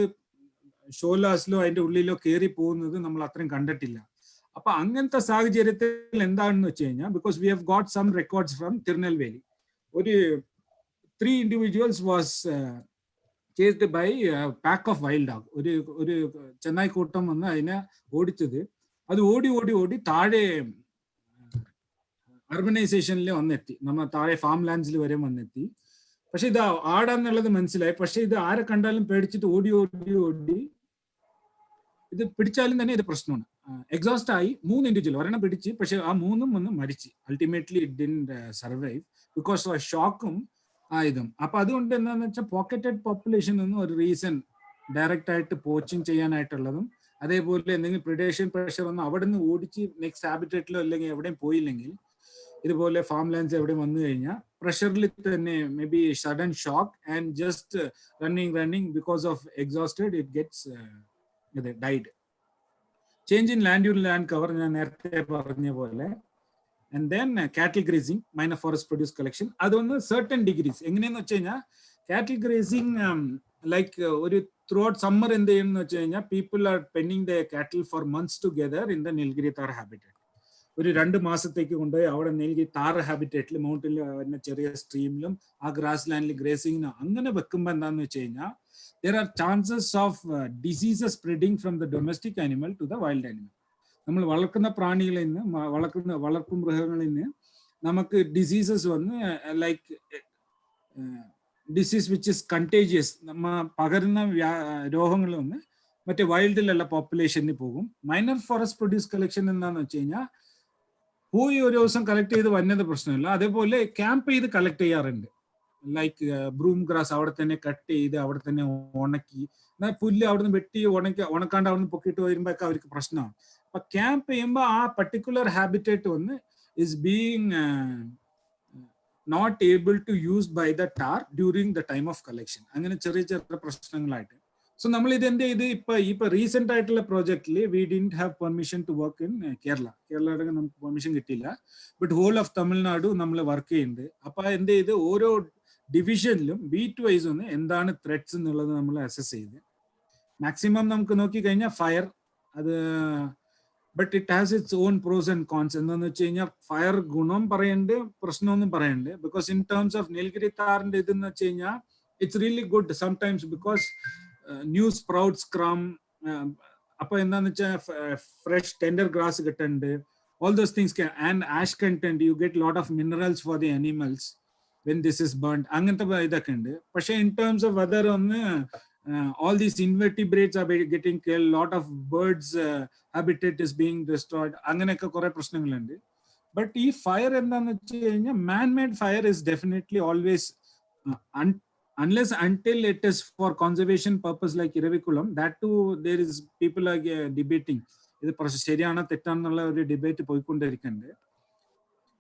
ഷോലാസിലോ അതിന്റെ ഉള്ളിലോ കയറി പോകുന്നത് നമ്മൾ അത്രയും കണ്ടിട്ടില്ല. അപ്പൊ അങ്ങനത്തെ സാഹചര്യത്തിൽ എന്താണെന്ന് വെച്ച് കഴിഞ്ഞാൽ because we have got some records from Tirunelveli, ഒരു 3 individuals was chased by pack of wild dog. ഒരു ചെന്നായ് കൂട്ടം വന്ന് അതിനെ ഓടിച്ചത്. അത് ഓടി ഓടി ഓടി താഴെ അർബനൈസേഷനിൽ വന്നെത്തി, നമ്മ താഴെ ഫാം ലാൻഡ്സിൽ വരെ വന്നെത്തി. പക്ഷെ ഇത് ആടാന്നുള്ളത് മനസ്സിലായി. പക്ഷെ ഇത് ആരെ കണ്ടാലും പേടിച്ചിട്ട് ഓടി ഓടി ഓടി ഇത് പിടിച്ചാലും തന്നെ ഇത് പ്രശ്നമാണ്. എക്സോസ്റ്റ് ആയി 3 ഇൻഡിവിജ്വൽ, ഒരെണ്ണം പിടിച്ച്, പക്ഷെ ആ 3ഉം ഒന്ന് മരിച്ച്. Ultimately it didn't survive because of ഷോക്കും ആയതും. അപ്പൊ അതുകൊണ്ട് എന്താണെന്ന് വെച്ചാൽ പോക്കറ്റഡ് പോപ്പുലേഷൻ ഒന്നും ഒരു റീസൺ ഡയറക്റ്റ് ആയിട്ട് പോച്ചിങ് ചെയ്യാനായിട്ടുള്ളതും അതേപോലെ എന്തെങ്കിലും പ്രിഡേഷൻ പ്രഷർ ഒന്നും അവിടെ നിന്ന് ഓടിച്ച് നെക്സ്റ്റ് ഹാബിറ്റേറ്റിലോ അല്ലെങ്കിൽ എവിടെയും പോയില്ലെങ്കിൽ ഇതുപോലെ ഫാം ലാൻഡ്സ് എവിടെ വന്നു കഴിഞ്ഞാൽ പ്രഷറിൽ തന്നെ may be sudden shock and just running because of exhausted it gets died. Change in land cover ഞാൻ നേരത്തെ പറഞ്ഞ പോലെ. And then cattle grazing, minor forest produce collection. അതൊന്ന് സർട്ടൻ ഡിഗ്രീസ്. എങ്ങനെയെന്ന് വെച്ച് കഴിഞ്ഞാൽ കാറ്റിൽ ഗ്രേസിംഗ് ലൈക്ക് ഒരു ത്രൂ ഔട്ട് സമ്മർ എന്ത് ചെയ്യുമെന്ന് വെച്ച് കഴിഞ്ഞാൽ people are pending the cattle for months together in the Nilgiri tahr habitat. ഒരു 2 മാസത്തേക്ക് കൊണ്ടുപോയി അവിടെ നീൽഗിരി താർ ഹാബിറ്റേറ്റിൽ മൗണ്ടിൽ വരുന്ന ചെറിയ സ്ട്രീമിലും ആ ഗ്രാസ് ലാൻഡിൽ ഗ്രേസിംഗിനും അങ്ങനെ വെക്കുമ്പോൾ എന്താന്ന് വെച്ച് കഴിഞ്ഞാൽ there are chances of diseases spreading from the domestic animal to the wild animal. നമ്മൾ വളർത്തുന്ന പ്രാണികളിൽ നിന്ന് വളർത്തു മൃഗങ്ങളിൽ നിന്ന് നമുക്ക് ഡിസീസസ് വന്ന് like disease which is contagious, നമ്മ പകരുന്ന രോഗങ്ങൾ വന്ന് മറ്റേ വൈൽഡിലുള്ള പോപ്പുലേഷനിൽ പോകും. മൈനർ ഫോറസ്റ്റ് പ്രൊഡ്യൂസ് കളക്ഷൻ എന്താണെന്ന് വെച്ച് കഴിഞ്ഞാൽ പോയി ഒരു ദിവസം കളക്ട് ചെയ്ത് വന്നത് പ്രശ്നമില്ല, അതേപോലെ ക്യാമ്പ് ചെയ്ത് കളക്ട് ചെയ്യാറുണ്ട്. ലൈക്ക് ബ്രൂം ഗ്രാസ് അവിടെ തന്നെ കട്ട് ചെയ്ത് അവിടെ തന്നെ ഉണക്കി, എന്നാൽ പുല്ല് അവിടുന്ന് വെട്ടി ഉണക്കാണ്ട് അവിടുന്ന് പൊക്കിയിട്ട് വരുമ്പോഴൊക്കെ അവർക്ക് പ്രശ്നമാണ്. അപ്പൊ ക്യാമ്പ് ചെയ്യുമ്പോൾ ആ പർട്ടിക്കുലർ ഹാബിറ്റേറ്റ് വന്ന് is being not able to use by the tahr during the time of collection. അങ്ങനെ ചെറിയ ചെറിയ പ്രശ്നങ്ങളായിട്ട്. സോ നമ്മൾ ഇത് എന്ത് ചെയ്ത് ഇപ്പൊ റീസെന്റ് ആയിട്ടുള്ള പ്രോജക്റ്റിൽ we didn't have permission to work in Kerala നമുക്ക് പെർമിഷൻ കിട്ടിയില്ല. ബട്ട് ഹോൾ ഓഫ് തമിഴ്നാട് നമ്മൾ വർക്ക് ചെയ്യുന്നുണ്ട്. അപ്പൊ എന്ത് ചെയ്ത് ഓരോ ഡിവിഷനിലും ബീറ്റ് വൈസ് ഒന്ന് എന്താണ് ത്രെറ്റ്സ് എന്നുള്ളത് നമ്മൾ അസസ് ചെയ്ത് മാക്സിമം നമുക്ക് നോക്കിക്കഴിഞ്ഞാൽ ഫയർ അത് but it has its own pros and cons. എന്താണെന്ന് വെച്ച് കഴിഞ്ഞാൽ ഫയർ ഗുണം പറയുന്നുണ്ട്, പ്രശ്നമൊന്നും പറയുന്നുണ്ട്. Because in terms of Nilgiri താറിന്റെ ഇതെന്ന് വെച്ച് കഴിഞ്ഞാൽ it's really good sometimes because new sprouts ക്രം. അപ്പൊ എന്താന്ന് വെച്ചാൽ ഫ്രഷ് ടെൻഡർ ഗ്രാസ് കിട്ടുന്നുണ്ട്. All those things and ash content you get lot of minerals for the animals when this is burnt. അങ്ങനത്തെ ഇതൊക്കെ ഉണ്ട്. പക്ഷെ ഇൻ ടേംസ് ഓഫ് വെദർ ഒന്ന് all these invertebrates are getting killed, lot of birds habitat is being destroyed, അങ്ങനെയൊക്കെ കുറെ പ്രശ്നങ്ങളുണ്ട്. But ഈ fire എന്താന്ന് വെച്ച് കഴിഞ്ഞാൽ മാൻ made fire is definitely always unless until it is for conservation purpose like Iravikulam, that too there is people are debating ഇത് ശരിയാണോ തെറ്റാണെന്നുള്ള ഒരു ഡിബേറ്റ് പോയിക്കൊണ്ടിരിക്കുന്നുണ്ട്.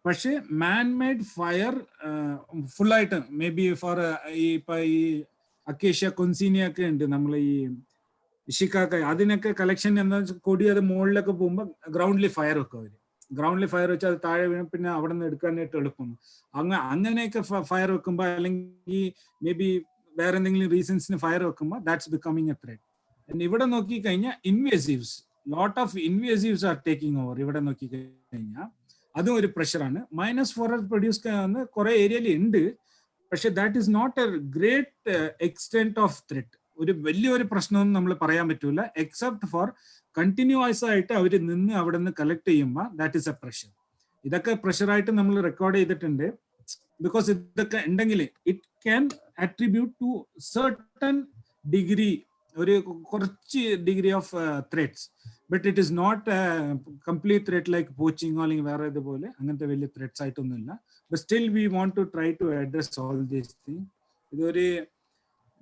പക്ഷെ മാൻ മെയ്ഡ് ഫയർ ഫുള്ളായിട്ട് മേ ബി ഫോർ ഇപ്പൊ ഈ അക്കേഷ്യ കൊൻസീനിയ ഒക്കെ ഉണ്ട് നമ്മൾ ഈ ഇഷിക്കാക്ക അതിനൊക്കെ കളക്ഷൻ എന്താ വെച്ചാൽ കൊടി അത് മുകളിലൊക്കെ പോകുമ്പോൾ ഗ്രൗണ്ടിൽ ഫയർ വെക്കും അവര്. ഗ്രൗണ്ടിൽ ഫയർ വെച്ചാൽ അത് താഴെ വീണ പിന്നെ അവിടെ നിന്ന് എടുക്കാനായിട്ട് എളുപ്പം. അങ്ങനെയൊക്കെ ഫയർ വെക്കുമ്പോൾ അല്ലെങ്കിൽ മേ ബി വേറെ എന്തെങ്കിലും റീസൺസിന് ഫയർ വെക്കുമ്പോൾ ദാറ്റ്സ് ബിക്കമിങ് എ ത്രെറ്റ്. ഇവിടെ നോക്കി കഴിഞ്ഞാൽ invasives, lot of invasives are taking over. ഇവിടെ നോക്കി കഴിഞ്ഞാൽ അതും ഒരു പ്രഷറാണ്. -4 പ്രൊഡ്യൂസ് കുറെ ഏരിയയിൽ ഉണ്ട്, പക്ഷെ that is not a great extent of threat. ഒരു വലിയൊരു പ്രശ്നമൊന്നും നമ്മൾ പറയാൻ പറ്റൂല, എക്സെപ്റ്റ് ഫോർ കണ്ടിന്യൂസ് ആയിട്ട് അവർ നിന്ന് അവിടെ നിന്ന് കളക്ട് ചെയ്യുമ്പോൾ ദാറ്റ് ഈസ് എ പ്രഷർ. ഇതൊക്കെ പ്രഷറായിട്ട് നമ്മൾ റെക്കോർഡ് ചെയ്തിട്ടുണ്ട്. ബിക്കോസ് ഇതൊക്കെ ഉണ്ടെങ്കിൽ it can attribute to certain degree, ഒരു കുറച്ച് degree of threats, but it is not complete threat like പോച്ചിങ്ങോ അല്ലെങ്കിൽ വേറെ ഇതുപോലെ അങ്ങനത്തെ വലിയ ത്രെറ്റ്സ് ആയിട്ടൊന്നുമില്ല. But still we want to try to address all these thing. ഇതൊരു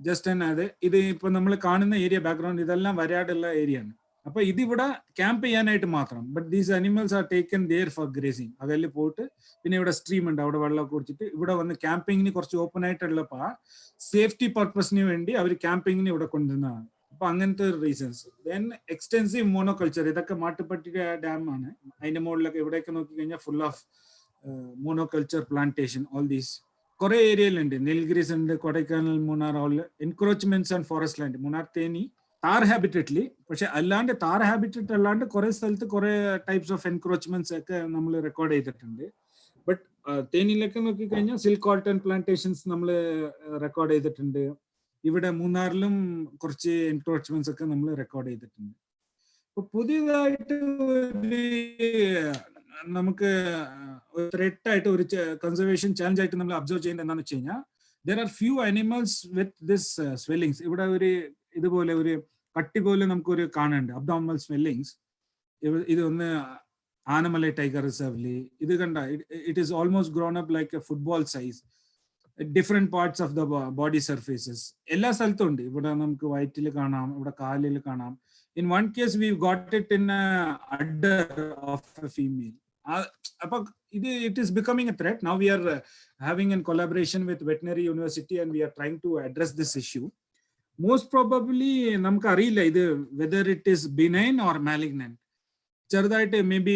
ജസ്റ്റ് തന്നെ ഇത് ഇപ്പൊ നമ്മൾ കാണുന്ന ഏരിയ ബാക്ക്ഗ്രൗണ്ട് ഇതെല്ലാം വരാടുള്ള ഏരിയ ആണ്. അപ്പൊ ഇതിവിടെ ക്യാമ്പ് ചെയ്യാനായിട്ട് മാത്രം. But these animals are taken there for grazing. അതെല്ലാം പോയിട്ട് പിന്നെ ഇവിടെ സ്ട്രീം ഉണ്ട്, അവിടെ വെള്ളം കുടിച്ചിട്ട് ഇവിടെ വന്ന് ക്യാമ്പിങ്ങിന് കുറച്ച് ഓപ്പൺ ആയിട്ടുള്ളപ്പോ സേഫ്റ്റി പർപ്പസിന് വേണ്ടി അവർ ക്യാമ്പിങ്ങിന് ഇവിടെ കൊണ്ടുവന്നതാണ്. അപ്പൊ അങ്ങനത്തെ റീസൺസ്. ദെൻ എക്സ്റ്റെൻസീവ് മോണോകൾച്ചർ, ഇതൊക്കെ മാട്ടുപ്പെട്ടി ഡാം ആണ്. അതിന്റെ മുകളിലൊക്കെ ഇവിടെയൊക്കെ നോക്കി കഴിഞ്ഞാൽ full of monoculture plantation. All these കുറെ ഏരിയയിലുണ്ട്. നീൽഗിരീസ് ഉണ്ട്, Kodaikanal, Munnar, all encroachments and forest land. Munnar Theni tahr ഹാബിറ്ററ്റില്, പക്ഷെ അല്ലാണ്ട് താർ ഹാബിറ്ററ്റ് അല്ലാണ്ട് കുറെ സ്ഥലത്ത് കുറെ ടൈപ്സ് ഓഫ് എൻക്രോച്ച്മെന്റ്സ് ഒക്കെ നമ്മൾ റെക്കോർഡ് ചെയ്തിട്ടുണ്ട്. ബട്ട് തേനിയിലൊക്കെ നോക്കി കഴിഞ്ഞാൽ സിൽക്ക് കോട്ടൺ പ്ലാന്റേഷൻസ് നമ്മൾ റെക്കോർഡ് ചെയ്തിട്ടുണ്ട്. ഇവിടെ മൂന്നാറിലും കുറച്ച് എൻക്രോച്ച്മെന്റ്സ് ഒക്കെ നമ്മൾ റെക്കോർഡ് ചെയ്തിട്ടുണ്ട്. ഇപ്പൊ പുതിയതായിട്ട് നമുക്ക് ത്രെറ്റ് ആയിട്ട് ഒരു കൺസർവേഷൻ ചാലഞ്ച് ആയിട്ട് നമ്മൾ അബ്സർവ് ചെയ്യുന്നത് എന്താണെന്ന് വെച്ച് കഴിഞ്ഞാൽ there are few animals with this swellings. ഇവിടെ ഒരു ഇതുപോലെ ഒരു കട്ടി പോലെ നമുക്കൊരു കാണുന്നുണ്ട്, അബ്ഡോമിനൽ സ്വെല്ലിങ്സ്. ഇത് ഒന്ന് ആനമലൈ ടൈഗർ റിസർവില് ഇത് കണ്ട, it is almost grown up like A football size. Different parts of the body surfaces എല്ലാ സ്ഥലത്തും ഉണ്ട്. ഇവിടെ നമുക്ക് വയറ്റിൽ കാണാം, ഇവിടെ കാലിൽ കാണാം. In one case we got it in a udder of a female. Appo it is becoming a threat. Now we are having a collaboration with veterinary university and we are trying to address this issue. Most probably namukku ariyilla idu whether it is benign or malignant. ചെറുതായിട്ട് maybe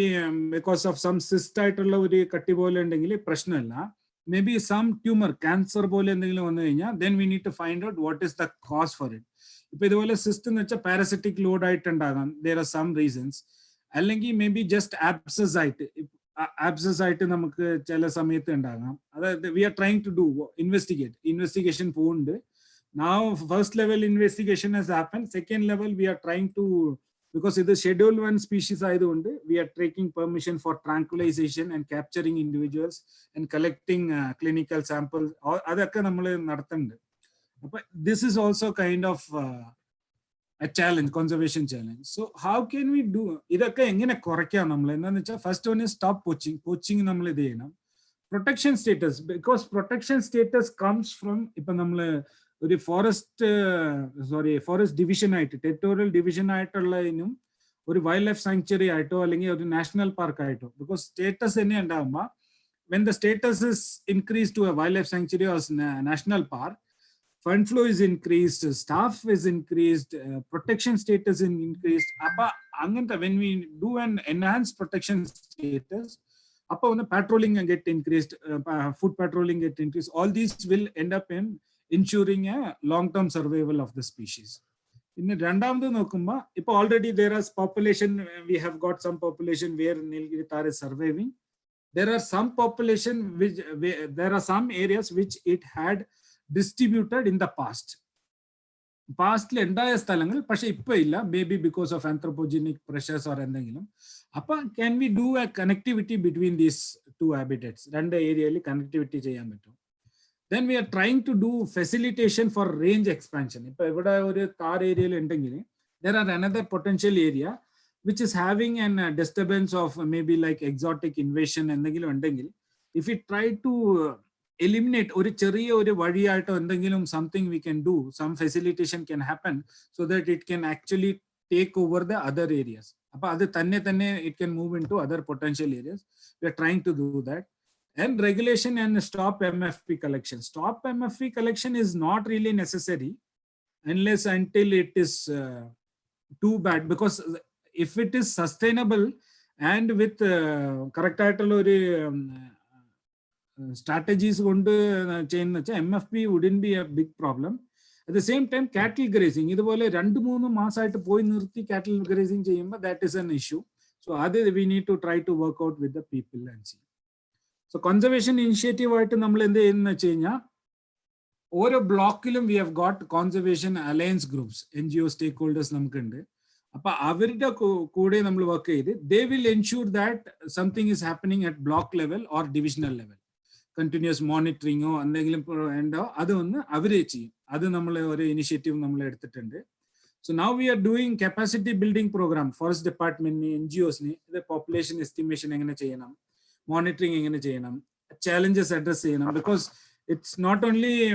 because of some cyst ആയിട്ടുള്ള ഒരു കട്ടി പോലെ ഉണ്ടെങ്കിൽ പ്രശ്നമില്ല. Maybe some tumor, cancer പോലെ എന്തെങ്കിലും വന്നു കഴിഞ്ഞാൽ then we need to find out what is the cause for it. ഇപ്പൊ ഇതുപോലെ സിസ്റ്റ് എന്ന് വെച്ചാൽ പാരസിറ്റിക് ലോഡ് ആയിട്ടുണ്ടാകാം, there are some reasons. അല്ലെങ്കിൽ മേ ബി ജസ്റ്റ് ആബ്സസ് ആയിട്ട് നമുക്ക് ചില സമയത്ത് ഉണ്ടാകാം. അതായത് we are trying to do investigation പോകുന്നുണ്ട്. Now first level investigation has happened. Second level we are trying to, because ഇത് schedule 1 species ആയതുകൊണ്ട് we are taking permission for tranquilization and capturing individuals and collecting clinical samples. അതൊക്കെ നമ്മൾ നടത്തുന്നുണ്ട്. But this is also kind of a challenge, conservation challenge. So how can we do ഇതൊക്കെ എങ്ങനെ കുറയ്ക്കാം നമ്മൾ എന്താന്ന് വെച്ചാൽ first one is stop poaching നമ്മൾ ഇത് ചെയ്യണം. Protection status, because protection status comes from ഇപ്പൊ നമ്മൾ ഒരു ഫോറസ്റ്റ് ഡിവിഷൻ ആയിട്ട്, ടെറിട്ടോറിയൽ ഡിവിഷൻ ആയിട്ടുള്ളതിനും ഒരു വൈൽഡ് ലൈഫ് സാങ്ച്വറി ആയിട്ടോ അല്ലെങ്കിൽ ഒരു നാഷണൽ പാർക്ക് ആയിട്ടോ, ബിക്കോസ് സ്റ്റേറ്റസ് തന്നെ ഉണ്ടാകുമ്പോൾ when the status is increased to a wildlife sanctuary or national park, fund flow is increased, staff is increased, protection status is increased. When we do an enhanced protection status, when the patrolling get increased, food patrolling get increased, all these will end up in ensuring a long-term survival of the species. In രണ്ടാമത് നോക്കുമ്പോൾ ഇപ്പോൾ already there is population, we have got some population where Nilgiri tahr is surviving. There are some population which there are some areas which it had distributed in the past ഉണ്ടായ സ്ഥലങ്ങൾ പക്ഷെ ഇപ്പൊ ഇല്ല, may be because of anthropogenic pressures or എന്തെങ്കിലും. അപ്പൊ can we do A connectivity between these two ഹാബിറ്ററ്റ്സ്, രണ്ട് ഏരിയയിൽ connectivity ചെയ്യാൻ പറ്റും. then we are trying to do facilitation for range expansion. ഇപ്പൊ ഇവിടെ ഒരു താർ ഏരിയയിൽ ഉണ്ടെങ്കിൽ there are another potential area which is having an disturbance of maybe like exotic invasion എന്തെങ്കിലും ഉണ്ടെങ്കിൽ, if we try to eliminate ഒരു ചെറിയ ഒരു വഴിയായിട്ടോ എന്തെങ്കിലും something we can do, some facilitation can happen so that it can actually take over the other areas. അപ്പൊ അത് തന്നെ it can move into other potential areas. We are trying to do that. And regulation and stop MFP collection. Stop MFP collection is not really necessary unless until it is too bad, because if it is sustainable and with correct strategies MFP wouldn't be a big problem. At the same time, cattle grazing, cattle grazing, that is an issue. So we need to try to work out with the people and see. So conservation initiative over a block we have got conservation alliance groups, NGO stakeholders. They will ensure that something is happening at block level or divisional level. Continuous monitoring and initiative. So now we are doing capacity building program, forest department, NGOs, the population estimation, monitoring, challenges address, because it's not only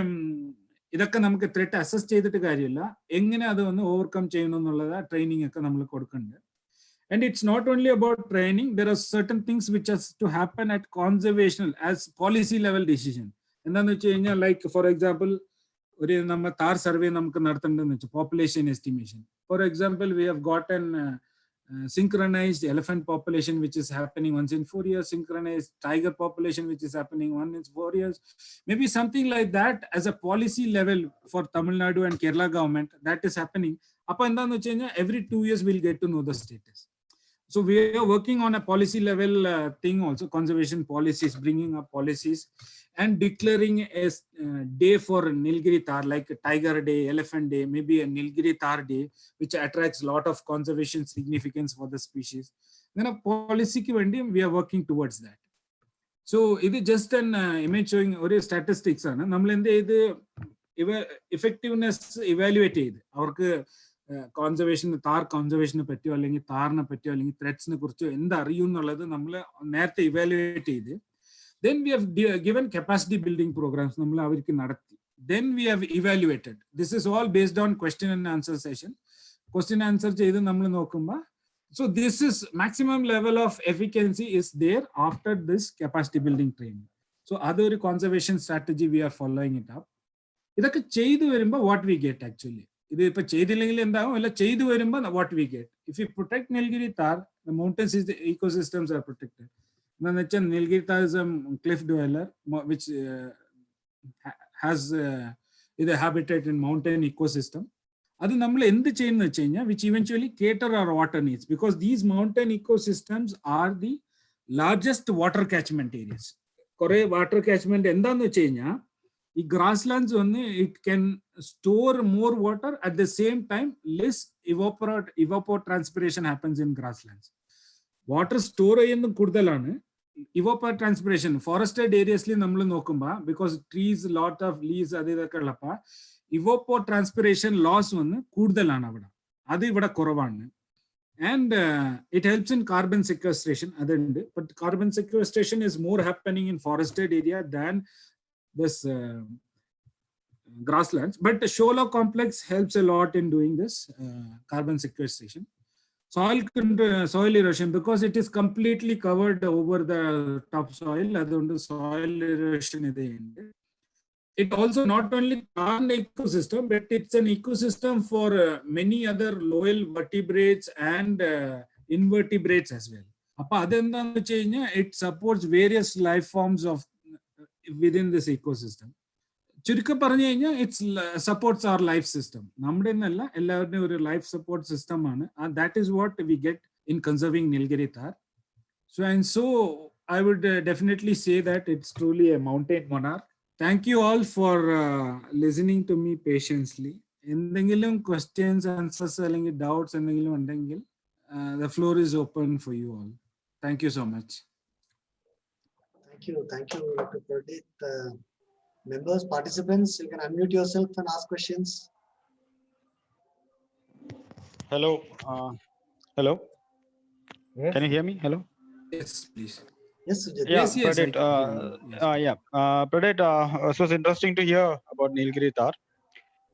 threat assess overcome training. And it's not only about training, there are certain things which has to happen at conservational as policy level decision. And then like, for example, tar survey population estimation. For example, we have gotten synchronized elephant population which is happening once in 4 years, synchronized tiger population which is happening once in 4 years, maybe something like that as a policy level for Tamil Nadu and Kerala government, that is happening. Every 2 years we'll get to know the status. So we are working on a policy level thing also, conservation policies, bringing up policies and declaring a day for Nilgiri Tar, like a Tiger Day, Elephant Day, maybe a Nilgiri Tar Day, which attracts a lot of conservation significance for the species. Then a policy we are working towards that. So it is just an image showing statistics. Effectiveness evaluate our conservation, tar conservation, threats, evaluate. Then we have given capacity building programs. Then we have evaluated. This is all based on question and answer session. Question and answer. So this is maximum level of efficiency is there after this capacity building training. So other conservation strategy, we are following it up. What we get actually. What we get. If you protect Nilgiri Tar, the mountains is the ecosystems are protected. Nilgiri Tar is a cliff dweller which has a habitat in mountain ecosystem. Which eventually cater our water needs, because these mountain ecosystems are the largest water catchment areas. Water catchment grasslands it can store more water, at the same time less evapotranspiration happens in grasslands. Water store evapotranspiration forested areas because trees, lot of leaves evapotranspiration loss and it helps in carbon sequestration. But carbon sequestration is more happening in forested area than this grasslands. But the Shola complex helps a lot in doing this carbon sequestration. Soil erosion, because it is completely covered over the topsoil, soil erosion. It also not only an ecosystem, but it's an ecosystem for many other lower vertebrates and invertebrates as well. It supports various life forms of within this ecosystem. It supports our life system. Life support system, and that is what we get in conserving Nilgiri Tar. So I would definitely say that it's truly a mountain monarch. Thank you all for listening to me patiently. Questions, answers, doubts, the floor is open for you all. Thank you so much. Thank you, Dr. Pradit. Members, participants, you can unmute yourself and ask questions. Hello. Hello. Yes. Can you hear me? Hello. Yes, please. Yes, Sujit. Yes, Pradit, Pradit, it was interesting to hear about Nilgiri Tar.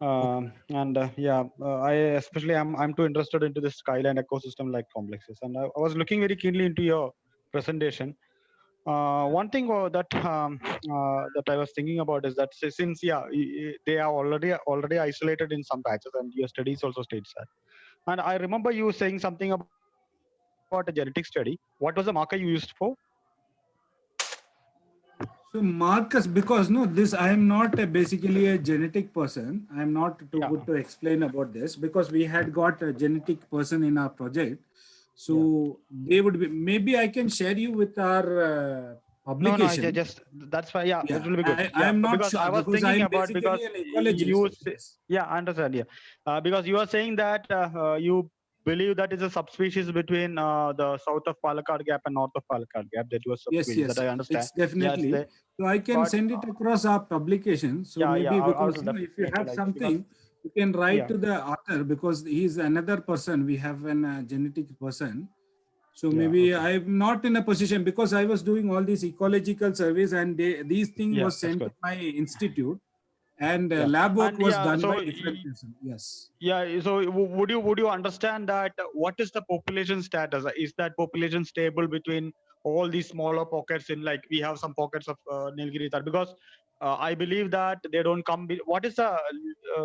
I especially I'm too interested into this skyline ecosystem like complexes, and I was looking very keenly into your presentation. One thing that I was thinking about is that since they are already isolated in some patches, and your studies also states that. And I remember you saying something about a genetic study. What was the marker you used for? So Marcus, because no, this I am not basically a genetic person. I am not too Yeah. good to explain about this because we had got a genetic person in our project. So they would be. Maybe I can share you with our No, publication. just that's why. Yeah, Yeah, it will be good. I Yeah, am not because I sure was because I thinking am about because basically an ecologist. you. Yes. Yeah, I understand. Yeah, because you are saying that you believe that is a subspecies between the south of Palakkad Gap and north of Palakkad Gap. That was Yes, subspecies yes, that I understand. it's Yes, definitely. they, So I can but send it across our publication. So yeah, maybe I because will you know, if you definitely have like because something, you can write yeah, to the author because he's another person. We have an genetic person. So yeah, maybe okay, I'm not in a position because I was doing all these ecological surveys and these things yeah, was that's sent to good. my institute and Yeah, lab work and was yeah, done by so different person. Yes. yeah, so would you understand that what is the population status? Is that population stable between all these smaller pockets in like we have some pockets of Nilgiri Tar? Because I believe that they don't come. What is the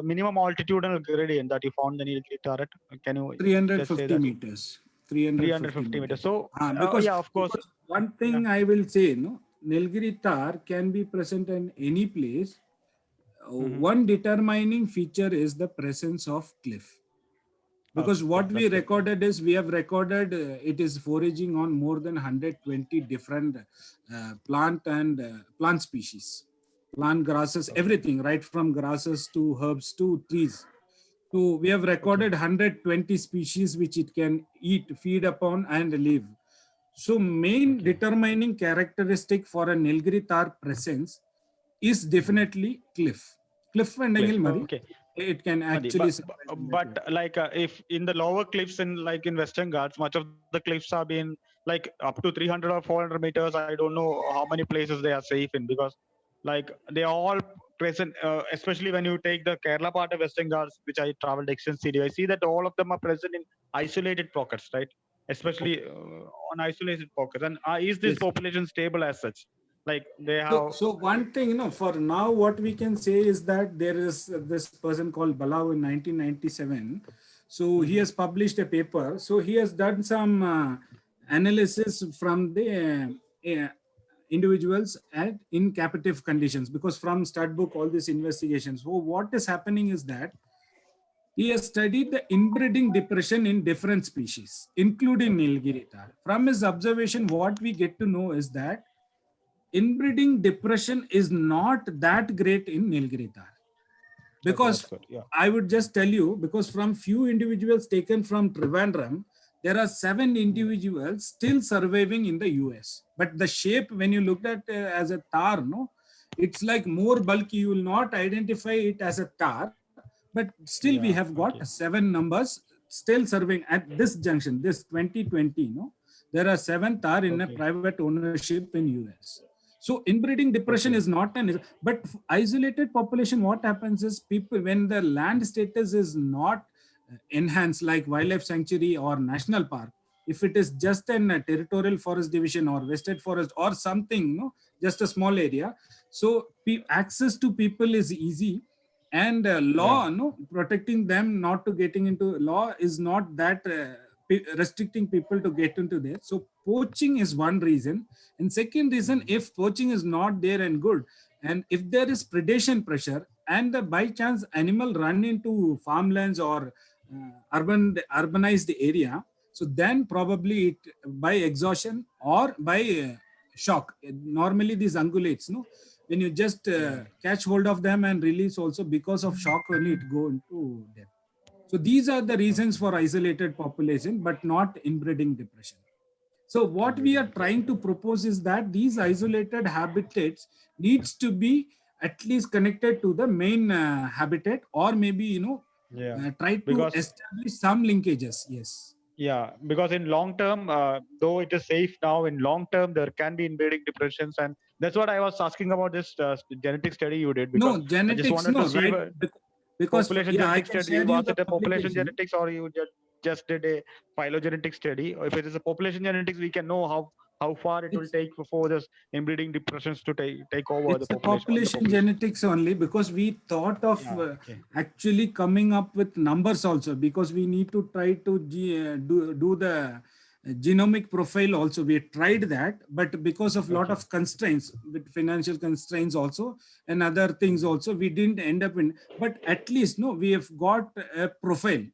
minimum altitudinal gradient that you found the Nilgiri Tar at? Can you just say 350 that? meters. 350 350 meters. meters. So Because yeah, of course. one Yeah. thing I will say, no, Nilgiri tar can be present in any place. Hmm. One determining feature is the presence of cliff. Okay, Because what we that's good. recorded is we have recorded it is foraging on more than 120 different plant and plant species, plant grasses, Okay, everything, right from grasses to herbs to trees. So we have okay, recorded 120 species which it can eat, feed upon, and live. So main okay. determining characteristic for a Nilgiri tar presence is Hmm. definitely cliff. Cliff and Cliff. Mari, Okay. it can Madi, actually survive in the cliff. like if in the lower cliffs in like in Western Ghats, much of the cliffs are being like up to 300 or 400 meters. I don't know how many places they are safe in because like they are all present, especially when you take the Kerala part of Western Ghats, which I traveled extensively. I see that all of them are present in isolated pockets, right? Especially on isolated pockets. And is this Yes. population stable as such? Like they So, have. so one thing, for now, what we can say is that there is this person called Balau in 1997. So he Mhm. has published a paper. So he has done some analysis from the individuals at in captive conditions because from stud book, all these investigations. So what is happening is that he has studied the inbreeding depression in different species, including Okay. Nilgiri tar. From his observation, what we get to know is that inbreeding depression is not that great in Nilgiri tar. Okay, that's Because good. Yeah. I would just tell you, because from few individuals taken from Trivandrum, there are 7 Mm. individuals still surviving in the US. But the shape, when you looked at as a tar, no, it's like more bulky. You will not identify it as a tar, but still we Yeah. have got Okay. 7 numbers still serving at this junction, this 2020, no, there are 7 tar in a Okay. private ownership in US. So inbreeding depression Okay. is not an, but isolated population, what happens is people, when the land status is not enhanced like wildlife sanctuary or national park, if it is just an territorial forest division or vested forest or something, no, just a small area. So access to people is easy and Yeah. law, no, protecting them not to getting into law is not that restricting people to get into there. So poaching is one reason, and second reason, Mm. if poaching is not there and good, and if there is predation pressure and by chance animal run into farmlands or urbanized area, so then probably it by exhaustion or by shock. Normally these ungulates, no, when you just Yeah. catch hold of them and release also because of shock only it go into death. So these are the reasons Okay. for isolated population, but not inbreeding depression. So what we Inbreeding are trying depression. to propose is that these isolated habitats needs to be at least connected to the main habitat, or maybe Yeah. try to Because establish some linkages. Yes. yeah, because in long term, though it is safe now, in long term there can be inbreeding depressions, and that's what I was asking about this genetic study you did because No I just genetics. wanted to No, see right? population Yeah, I genetic can study. share you Was the it a population publication. genetics or you just did a phylogenetic study? Or if it is a population genetics, we can know how far it will take for this inbreeding depressions to take over It's the a population. population genetics only, because we thought of Yeah, okay. actually coming up with numbers also, because we need to try to do the genomic profile also. We tried that, but because of lot Okay. of constraints, with financial constraints also and other things also, we didn't end up in. But at least no, we have got a profile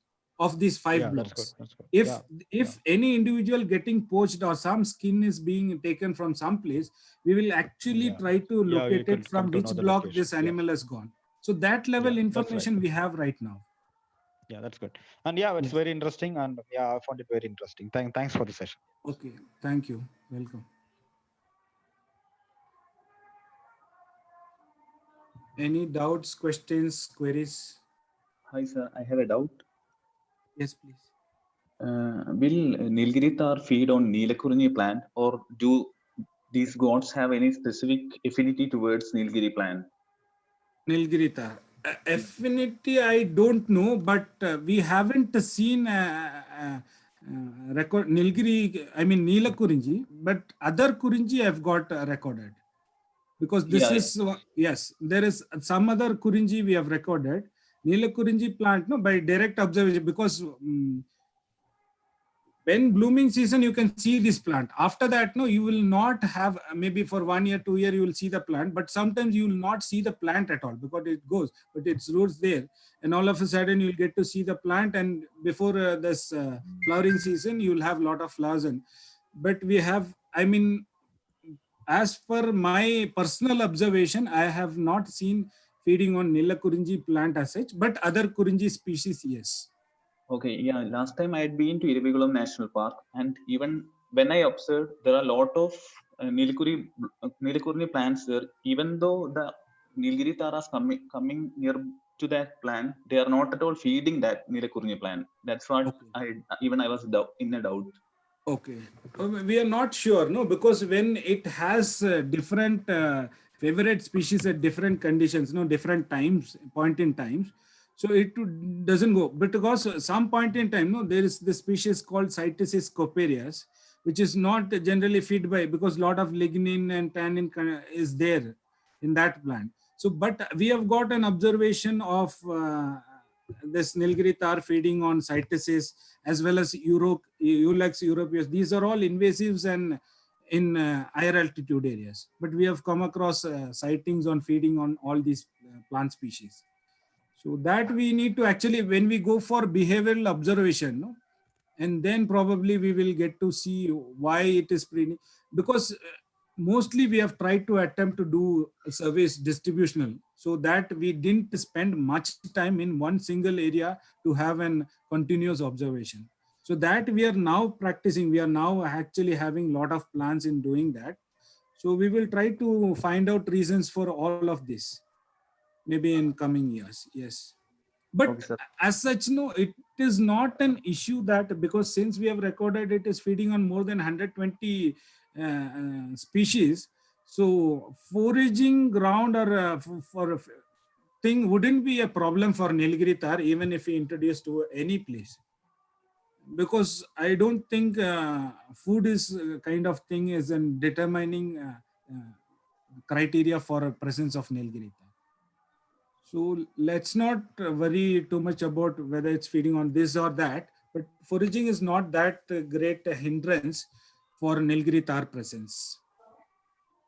of these 5 Yeah, that's good. blocks. That's good. If Yeah. if any individual getting poached or some skin is being taken from some place, we will actually Yeah. try to Yeah, you locate could it come from to which know the block locations. this animal has gone. So that level Yeah, that's right. information we have right now. Yeah, that's good. And yeah, it's Yes. very interesting. And yeah, I found it very interesting. Thanks for the session. Okay. Thank you. Welcome. Any doubts, questions, queries? Hi, sir. I have a doubt. Yes, please. Will Nilgiri tar feed on Neelakurinji plant, or do these gods have any specific affinity towards Nilgiri plant? Nilgiri tar. Affinity, I don't know, but we haven't seen record Nilgiri, I mean Neela Kurinji, but other Kurinji have got recorded. Because this Yeah, is, yes, there is some other Kurinji we have recorded. Neela Kurinji plant, no, by direct observation, because when blooming season, you can see this plant. After that, no, you will not have, maybe for 1 year, 2 year, you will see the plant, but sometimes you will not see the plant at all, because it goes, but its roots there. And all of a sudden you'll get to see the plant, and before this flowering season, you will have a lot of flowers. But we have, I mean, as per my personal observation, I have not seen feeding on Nila Kurinji plant as such, but other Kurinji species, yes. okay. Yeah, last time I had been to Irivikulam National Park, and even when I observed, there are a lot of Neelakurinji plants there. Even though the Nilgiri taras coming near to that plant, they are not at all feeding that Neelakurinji plant. That's what Okay. I was in a doubt. Okay, we are not sure, no, because when it has different favorite species at different conditions, no, different times, point in times, so it doesn't go. But because some point in time, no, there is the species called Cytisis coparias, which is not generally feed by, because lot of lignin and tannin is there in that plant. So, but we have got an observation of this Nilgiri tar feeding on Cytisis, as well as Ulex europaeus. These are all invasives and in higher altitude areas. But we have come across sightings on feeding on all these plant species. So that we need to actually, when we go for behavioral observation, no, and then probably we will get to see why it is because mostly we have tried to attempt to do surveys distributional, so that we didn't spend much time in one single area to have an continuous observation. So that we are now practicing, we are now actually having a lot of plans in doing that. So we will try to find out reasons for all of this, maybe in coming years. Yes. But Okay, sir. as such, no, it is not an issue, that because since we have recorded it is feeding on more than 120 species, so foraging ground or for thing wouldn't be a problem for Nilgiri tar, even if we introduce to any place. Because I don't think food is kind of thing is in determining criteria for a presence of Nilgiri tar. So let's not worry too much about whether it's feeding on this or that, but foraging is not that great a hindrance for Nilgiri tar presence.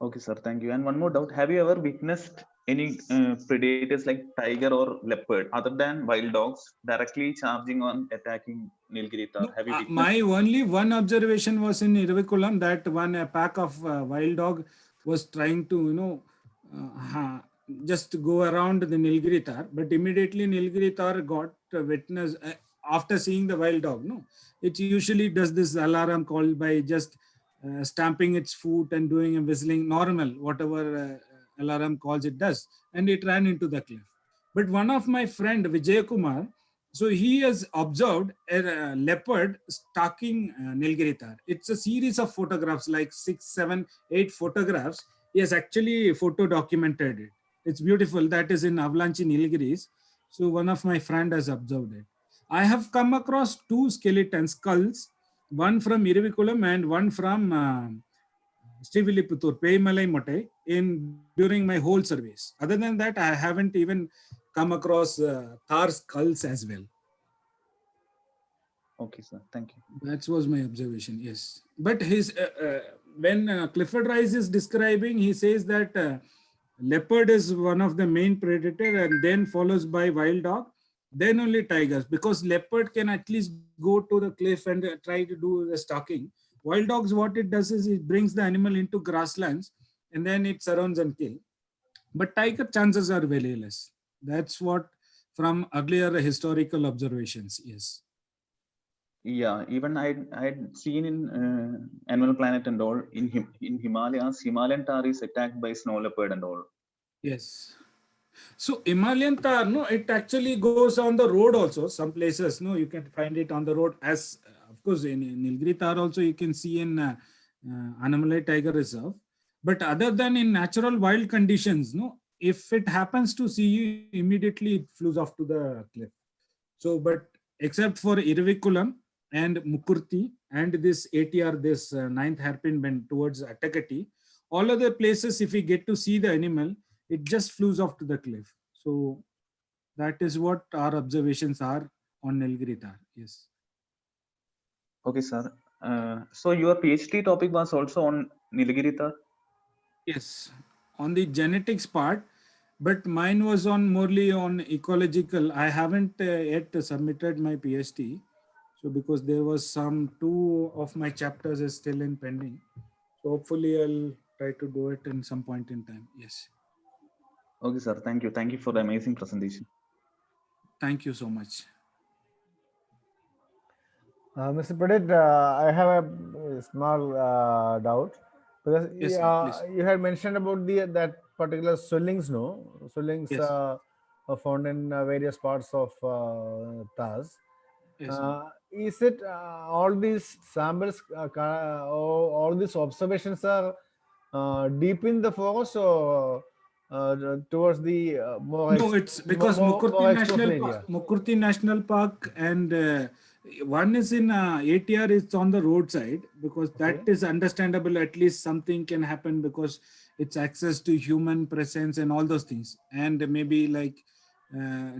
Okay, sir. Thank you. And one more doubt: have you ever witnessed any predators like tiger or leopard, other than wild dogs, directly charging on attacking Nilgiri tar? No, Have you witnessed? my only one observation was in Irvikulam, that one a pack of wild dog was trying to, just go around the Nilgiri tar, but immediately Nilgiri tar got witness after seeing the wild dog. No, it usually does this alarm call by just stamping its foot and doing a whistling normal, whatever alarm calls it does, and it ran into the cliff. But one of my friend Vijay Kumar, so he has observed a leopard stalking Nilgiri tar. It's a series of photographs, like 6, 7, 8 photographs. He has actually photo documented it. It's beautiful. That is in Avalanche Nilgiris. So one of my friend has observed it. I have come across 2 skeleton skulls, one from Irivikulam and one from Srivilliputtur, Peimalai Motte during my whole surveys. Other than that, I haven't even come across Thar skulls as well. Okay, sir. Thank you. That was my observation. Yes, but his when Clifford Rice is describing, he says that leopard is one of the main predator, and then follows by wild dog, then only tigers, because leopard can at least go to the cliff and try to do the stalking. Wild dogs, what it does is it brings the animal into grasslands and then it surrounds and kill. But tiger chances are very less. That's what from earlier historical observations. Yes. Yeah, even I'd seen in Animal Planet and all in Himalayas, Himalayan tar is attacked by snow leopard and all. Yes. So Himalayan tar, no, it actually goes on the road also. Some places, no, you can find it on the road. As of course in Nilgiri tar also you can see in Annamalai Tiger Reserve. But other than in natural wild conditions, no, if it happens to see you, immediately it flews off to the cliff. So, but except for Irvikulam and Mukurti and this ATR, this ninth hairpin bend towards Atakati, all other places, if we get to see the animal, it just flews off to the cliff. So that is what our observations are on Nilgiri tar. Yes. Okay, sir. So your PhD topic was also on Nilgiri tar? Yes, on the genetics part, but mine was on morely on ecological. I haven't yet submitted my PhD. So because there was some 2 of my chapters is still in pending. So hopefully I'll try to do it in some point in time. Yes. Okay, sir. Thank you. Thank you for the amazing presentation. Thank you so much. Mr. Pradit, I have a small doubt because Yes, sir, please. you had mentioned about that particular swellings, no? Swellings Yes. are found in various parts of Taz. Yes, sir. Is it all these samples, all these observations are deep in the forest or towards the No, it's because Mukurti National Park, Mukurti National Park, and one is in ATR. It's on the roadside because that is understandable. At least something can happen because it's access to human presence and all those things, and maybe like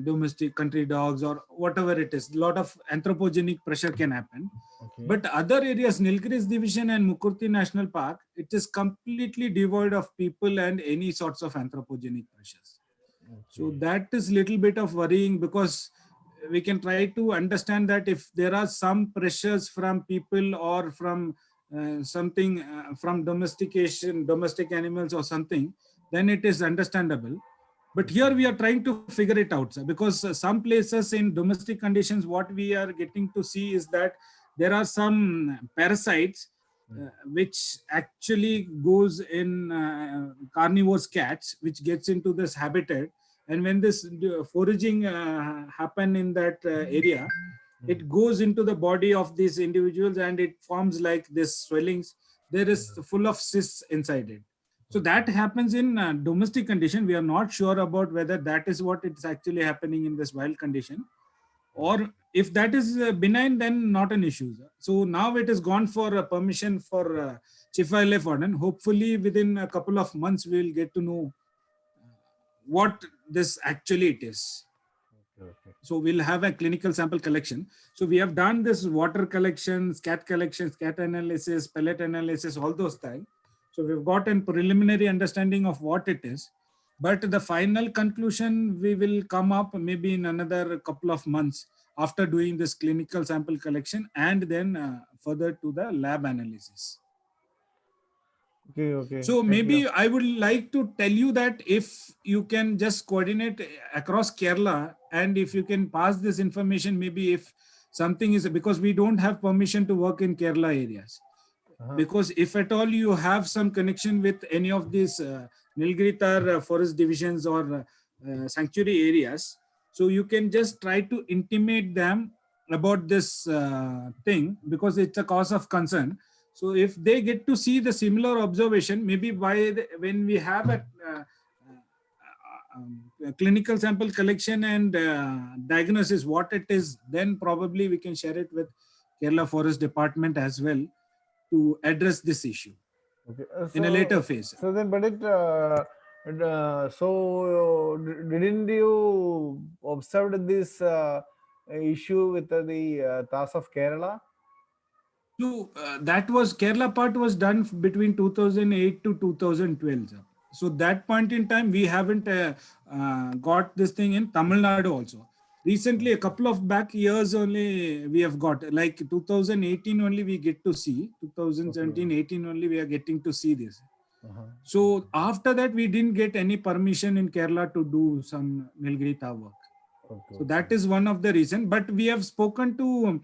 domestic country dogs or whatever it is. A lot of anthropogenic pressure can happen. But other areas, Nilgiris Division and Mukurti National Park, it is completely devoid of people and any sorts of anthropogenic pressures. So that is little bit of worrying because we can try to understand that if there are some pressures from people or from something from domestication, domestic animals or something, then it is understandable. But here we are trying to figure it out, sir, because some places in domestic conditions, what we are getting to see is that there are some parasites which actually goes in carnivores cats, which gets into this habitat. And when this foraging happen in that area, it goes into the body of these individuals and it forms like this swellings. There is full of cysts inside it. So that happens in domestic condition. We are not sure about whether that is what it's actually happening in this wild condition. Or if that is benign, then not an issue. So now it is gone for permission for Chief Wildlife Warden. Hopefully within a couple of months, we will get to know what this actually it is. So we'll have a clinical sample collection. So we have done this water collection, scat analysis, pellet analysis, all those things. So we've got a preliminary understanding of what it is. But the final conclusion, we will come up maybe in another couple of months after doing this clinical sample collection and then further to the lab analysis. Okay. So maybe I would like to tell you that if you can just coordinate across Kerala and if you can pass this information, maybe if something is, because we don't have permission to work in Kerala areas. Because if at all you have some connection with any of these Nilgiri tar forest divisions or sanctuary areas, so you can just try to intimate them about this thing because it's a cause of concern. So if they get to see the similar observation, maybe when we have a clinical sample collection and diagnosis what it is, then probably we can share it with Kerala Forest Department as well to address this issue. Okay. in a later phase. So then, but didn't you observe this issue with the TAS of Kerala? So that was Kerala part was done between 2008 to 2012. Sir. So that point in time, we haven't got this thing in Tamil Nadu also. Recently, a couple of back years only we have got, like 2018 only we get to see, 2017, 18 only we are getting to see this. So after that, we didn't get any permission in Kerala to do some Nilgiri Tar work. So that is one of the reason. But we have spoken to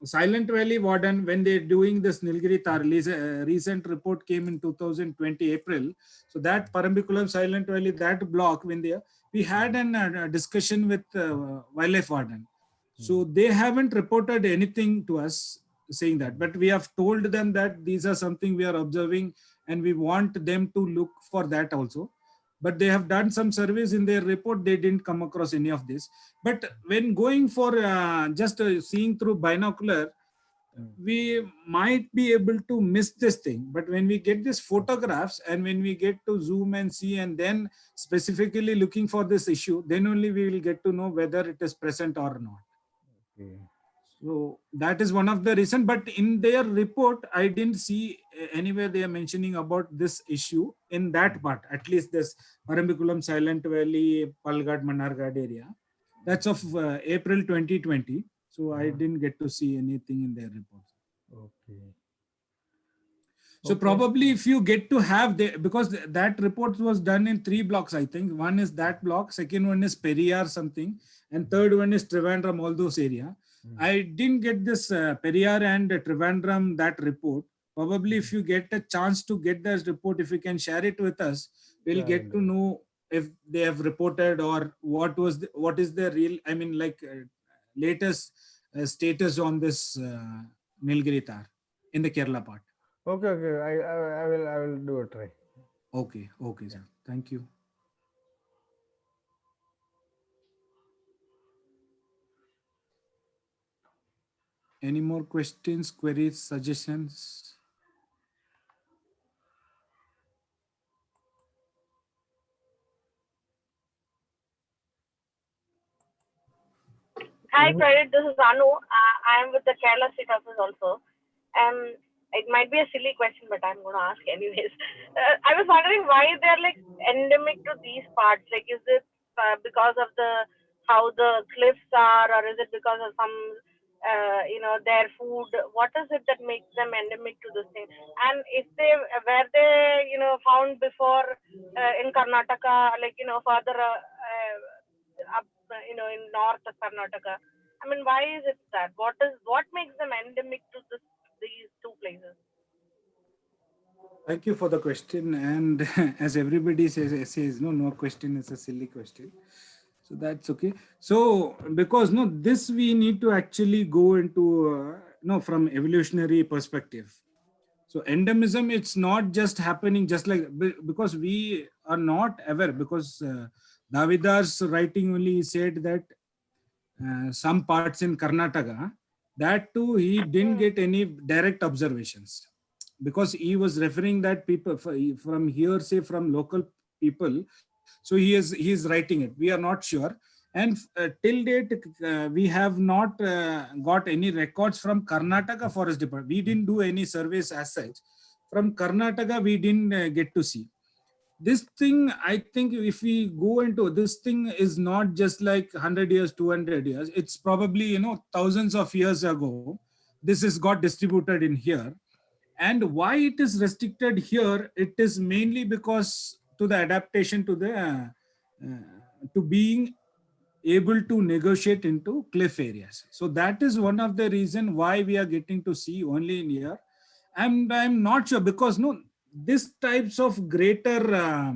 Silent Valley Warden when they're doing this Nilgiri Tar. Recent report came in 2020 April. So that Parambiculam, Silent Valley, that block, when we had a discussion with Wildlife Warden. So they haven't reported anything to us saying that, but we have told them that these are something we are observing and we want them to look for that also. But they have done some surveys in their report, they didn't come across any of this. But when going for just seeing through binocular, we might be able to miss this thing. But when we get these photographs and when we get to zoom and see and then specifically looking for this issue, then only we will get to know whether it is present or not. Okay. So that is one of the reason, but in their report, I didn't see anywhere they are mentioning about this issue in that part, at least this Parambiculam, Silent Valley, Palgad, Manargad area. That's of April 2020. So I didn't get to see anything in their report. Okay. So probably if you get to have because that report was done in 3 blocks, I think. One is that block, second one is Periyar something, and third one is Trivandrum, all those area. I didn't get this Periyar and Trivandrum, that report. Probably if you get a chance to get that report, if you can share it with us, we'll get to know if they have reported or what is the real, I mean, like latest status on this Nilgiri Tar in the Kerala part. Okay. I will do a try. Okay, sir. Thank you. Any more questions, queries, suggestions? Hi, Credit. This is Anu. I am with the Kerala State Office also. It might be a silly question, but I'm going to ask anyways. I was wondering why they're like endemic to these parts. Like, is it because of how the cliffs are, or is it because of some, their food? What is it that makes them endemic to this thing? And if were they, found before in Karnataka, like, further up, in north of Karnataka? I mean, why is it that? What makes them endemic to these two places? Thank you for the question. And as everybody says, no question is a silly question. So that's okay. So because this we need to actually go into from evolutionary perspective. So endemism, it's not just happening just like, because we are not aware, because Davidar's writing only said that some parts in Karnataka, that too he didn't get any direct observations, because he was referring that people from hearsay from local people. So he is writing it. We are not sure. And till date, we have not got any records from Karnataka Forest Department. We didn't do any surveys as such. From Karnataka, we didn't get to see. This thing, I think if we go into this thing, is not just like 100 years, 200 years. It's probably, thousands of years ago. This is got distributed in here. And why it is restricted here, it is mainly because to the adaptation to the to being able to negotiate into cliff areas. So that is one of the reason why we are getting to see only in here. And I'm not sure, because this types of greater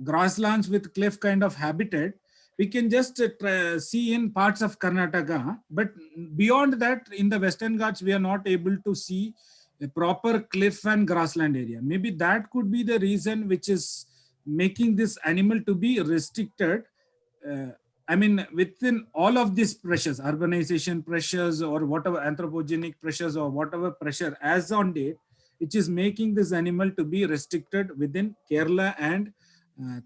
grasslands with cliff kind of habitat, we can just see in parts of Karnataka, but beyond that, in the Western Ghats, we are not able to see a proper cliff and grassland area. Maybe that could be the reason which is making this animal to be restricted. I mean, within all of these pressures, urbanization pressures or whatever anthropogenic pressures or whatever pressure as on date, which is making this animal to be restricted within Kerala and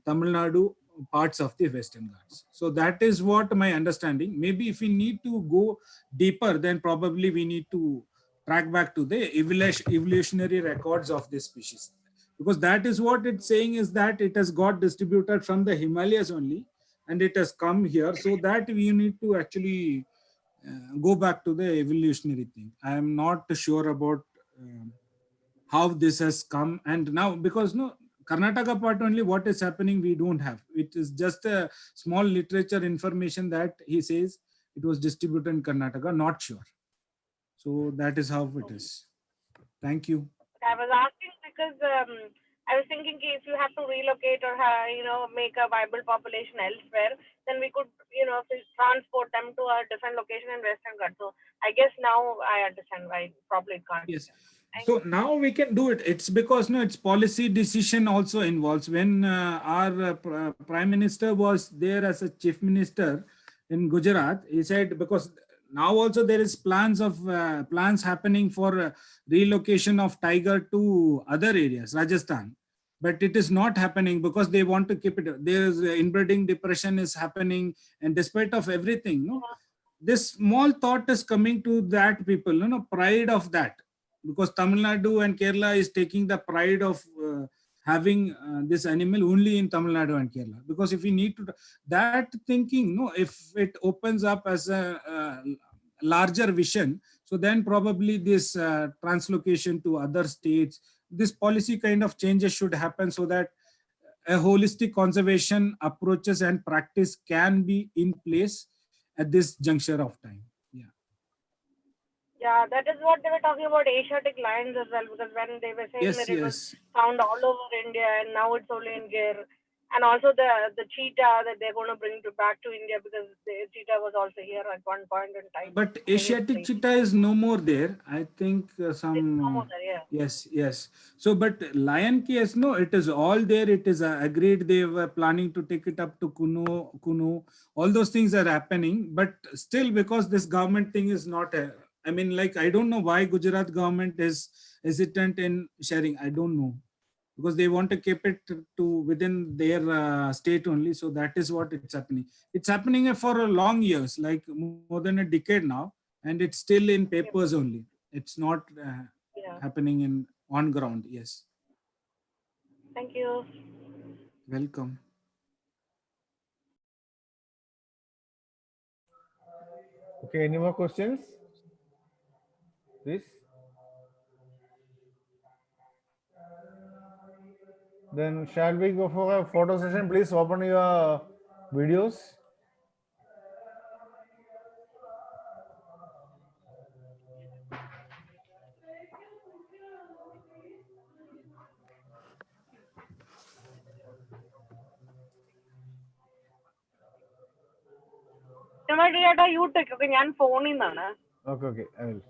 Tamil Nadu parts of the Western Ghats. So that is what my understanding. Maybe if we need to go deeper, then probably we need to track back to the evolutionary records of this species, because that is what it's saying, is that it has got distributed from the Himalayas only and it has come here. So that we need to actually go back to the evolutionary thing. I am not sure about how this has come. And now, because no, Karnataka part only, what is happening, we don't have. It is just a small literature information that he says it was distributed in Karnataka, not sure. So that is how it is. Thank you. I was asking because I was thinking if you have to relocate or make a viable population elsewhere, then we could transport them to a different location in Western Ghats. So I guess now I understand why probably it can't. Yes. Thank So now we can do it. It's because no, it's policy decision also involves. When our prime minister was there as a chief minister in Gujarat, he said, because now also there is plans happening for relocation of tiger to other areas, Rajasthan, but it is not happening because they want to keep it. There is inbreeding depression is happening, and despite of everything, no, this small thought is coming to that people, pride of that, because Tamil Nadu and Kerala is taking the pride of having this animal only in Tamil Nadu and Kerala. Because if we need to, that thinking, no, if it opens up as a larger vision, so then probably this translocation to other states, this policy kind of changes should happen, so that a holistic conservation approaches and practice can be in place at this juncture of time. Yeah, that is what they were talking about Asiatic lions as well, because when they were saying that it was found all over India and now it's only in Gir, and also the cheetah that they're going to bring back to India, because the cheetah was also here at one point in time. But Asiatic cheetah is no more there. I think some. No more there, yeah. Yes. So, but lion case, no, it is all there. It is agreed. They were planning to take it up to Kuno. All those things are happening. But still, because this government thing is not I mean, like, I don't know why Gujarat government is hesitant in sharing. I don't know, because they want to keep it to within their state only. So that is what it's happening. It's happening for a long years, like more than a decade now, and it's still in papers only. It's not happening in on ground. Yes. Thank you. Welcome. Okay, any more questions? Please. Then shall we go for a photo session? Please open your videos. You take ഞാൻ ഫോണിൽ നിന്നാണ്. Okay, I will.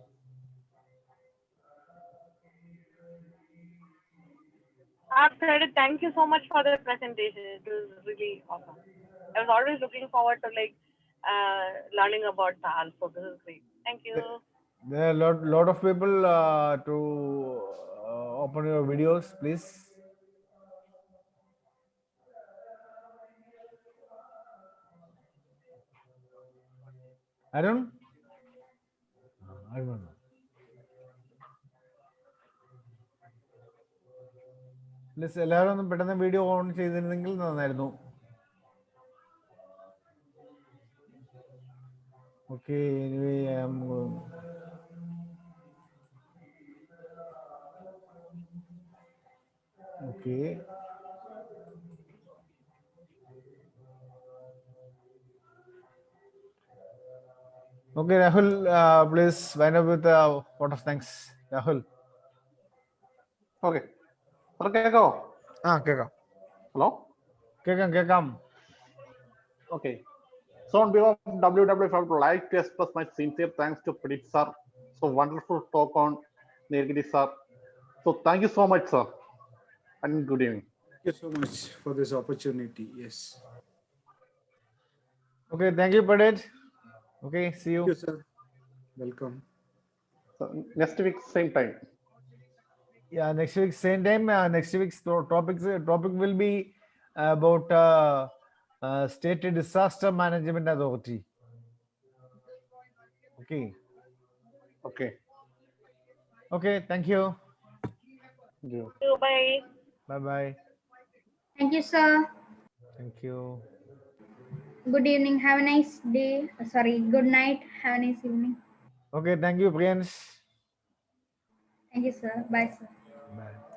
Thank you so much for the presentation. It was really awesome. I was always looking forward to learning about Tal. So this is great. Thank you. There are lot of people to open your videos, please. I don't know. Please, എല്ലാവരും ഒന്ന് പെട്ടെന്ന് video on ചെയ്തിരുന്നെങ്കിൽ നന്നായിരുന്നു. Okay, anyway, I am going. Okay. Okay, Rahul, please wind up with a vote of thanks. Rahul. Okay. കേൾക്കാവോ? കേൾക്കാം. Hello, കേൾക്കാം. Okay. So on behalf of WWF, I would like to express my sincere thanks to Pradeep sir. So wonderful talk on Nilgiri sir. So thank you so much, sir, and good evening. Thank you so much for this opportunity. Yes. Okay, thank you, Pradeep. Okay, see you. Thank you, sir. Welcome. So next week, same time. Yeah, next week same time. Next week's topic will be about State Disaster Management Authority. Okay. Okay. Okay. Thank you. Thank you. Bye. Bye bye. Thank you, sir. Thank you. Good evening. Have a nice day. Sorry, good night. Have a nice evening. Okay. Thank you, Priyansh. Thank you, sir. Bye, sir. Bye.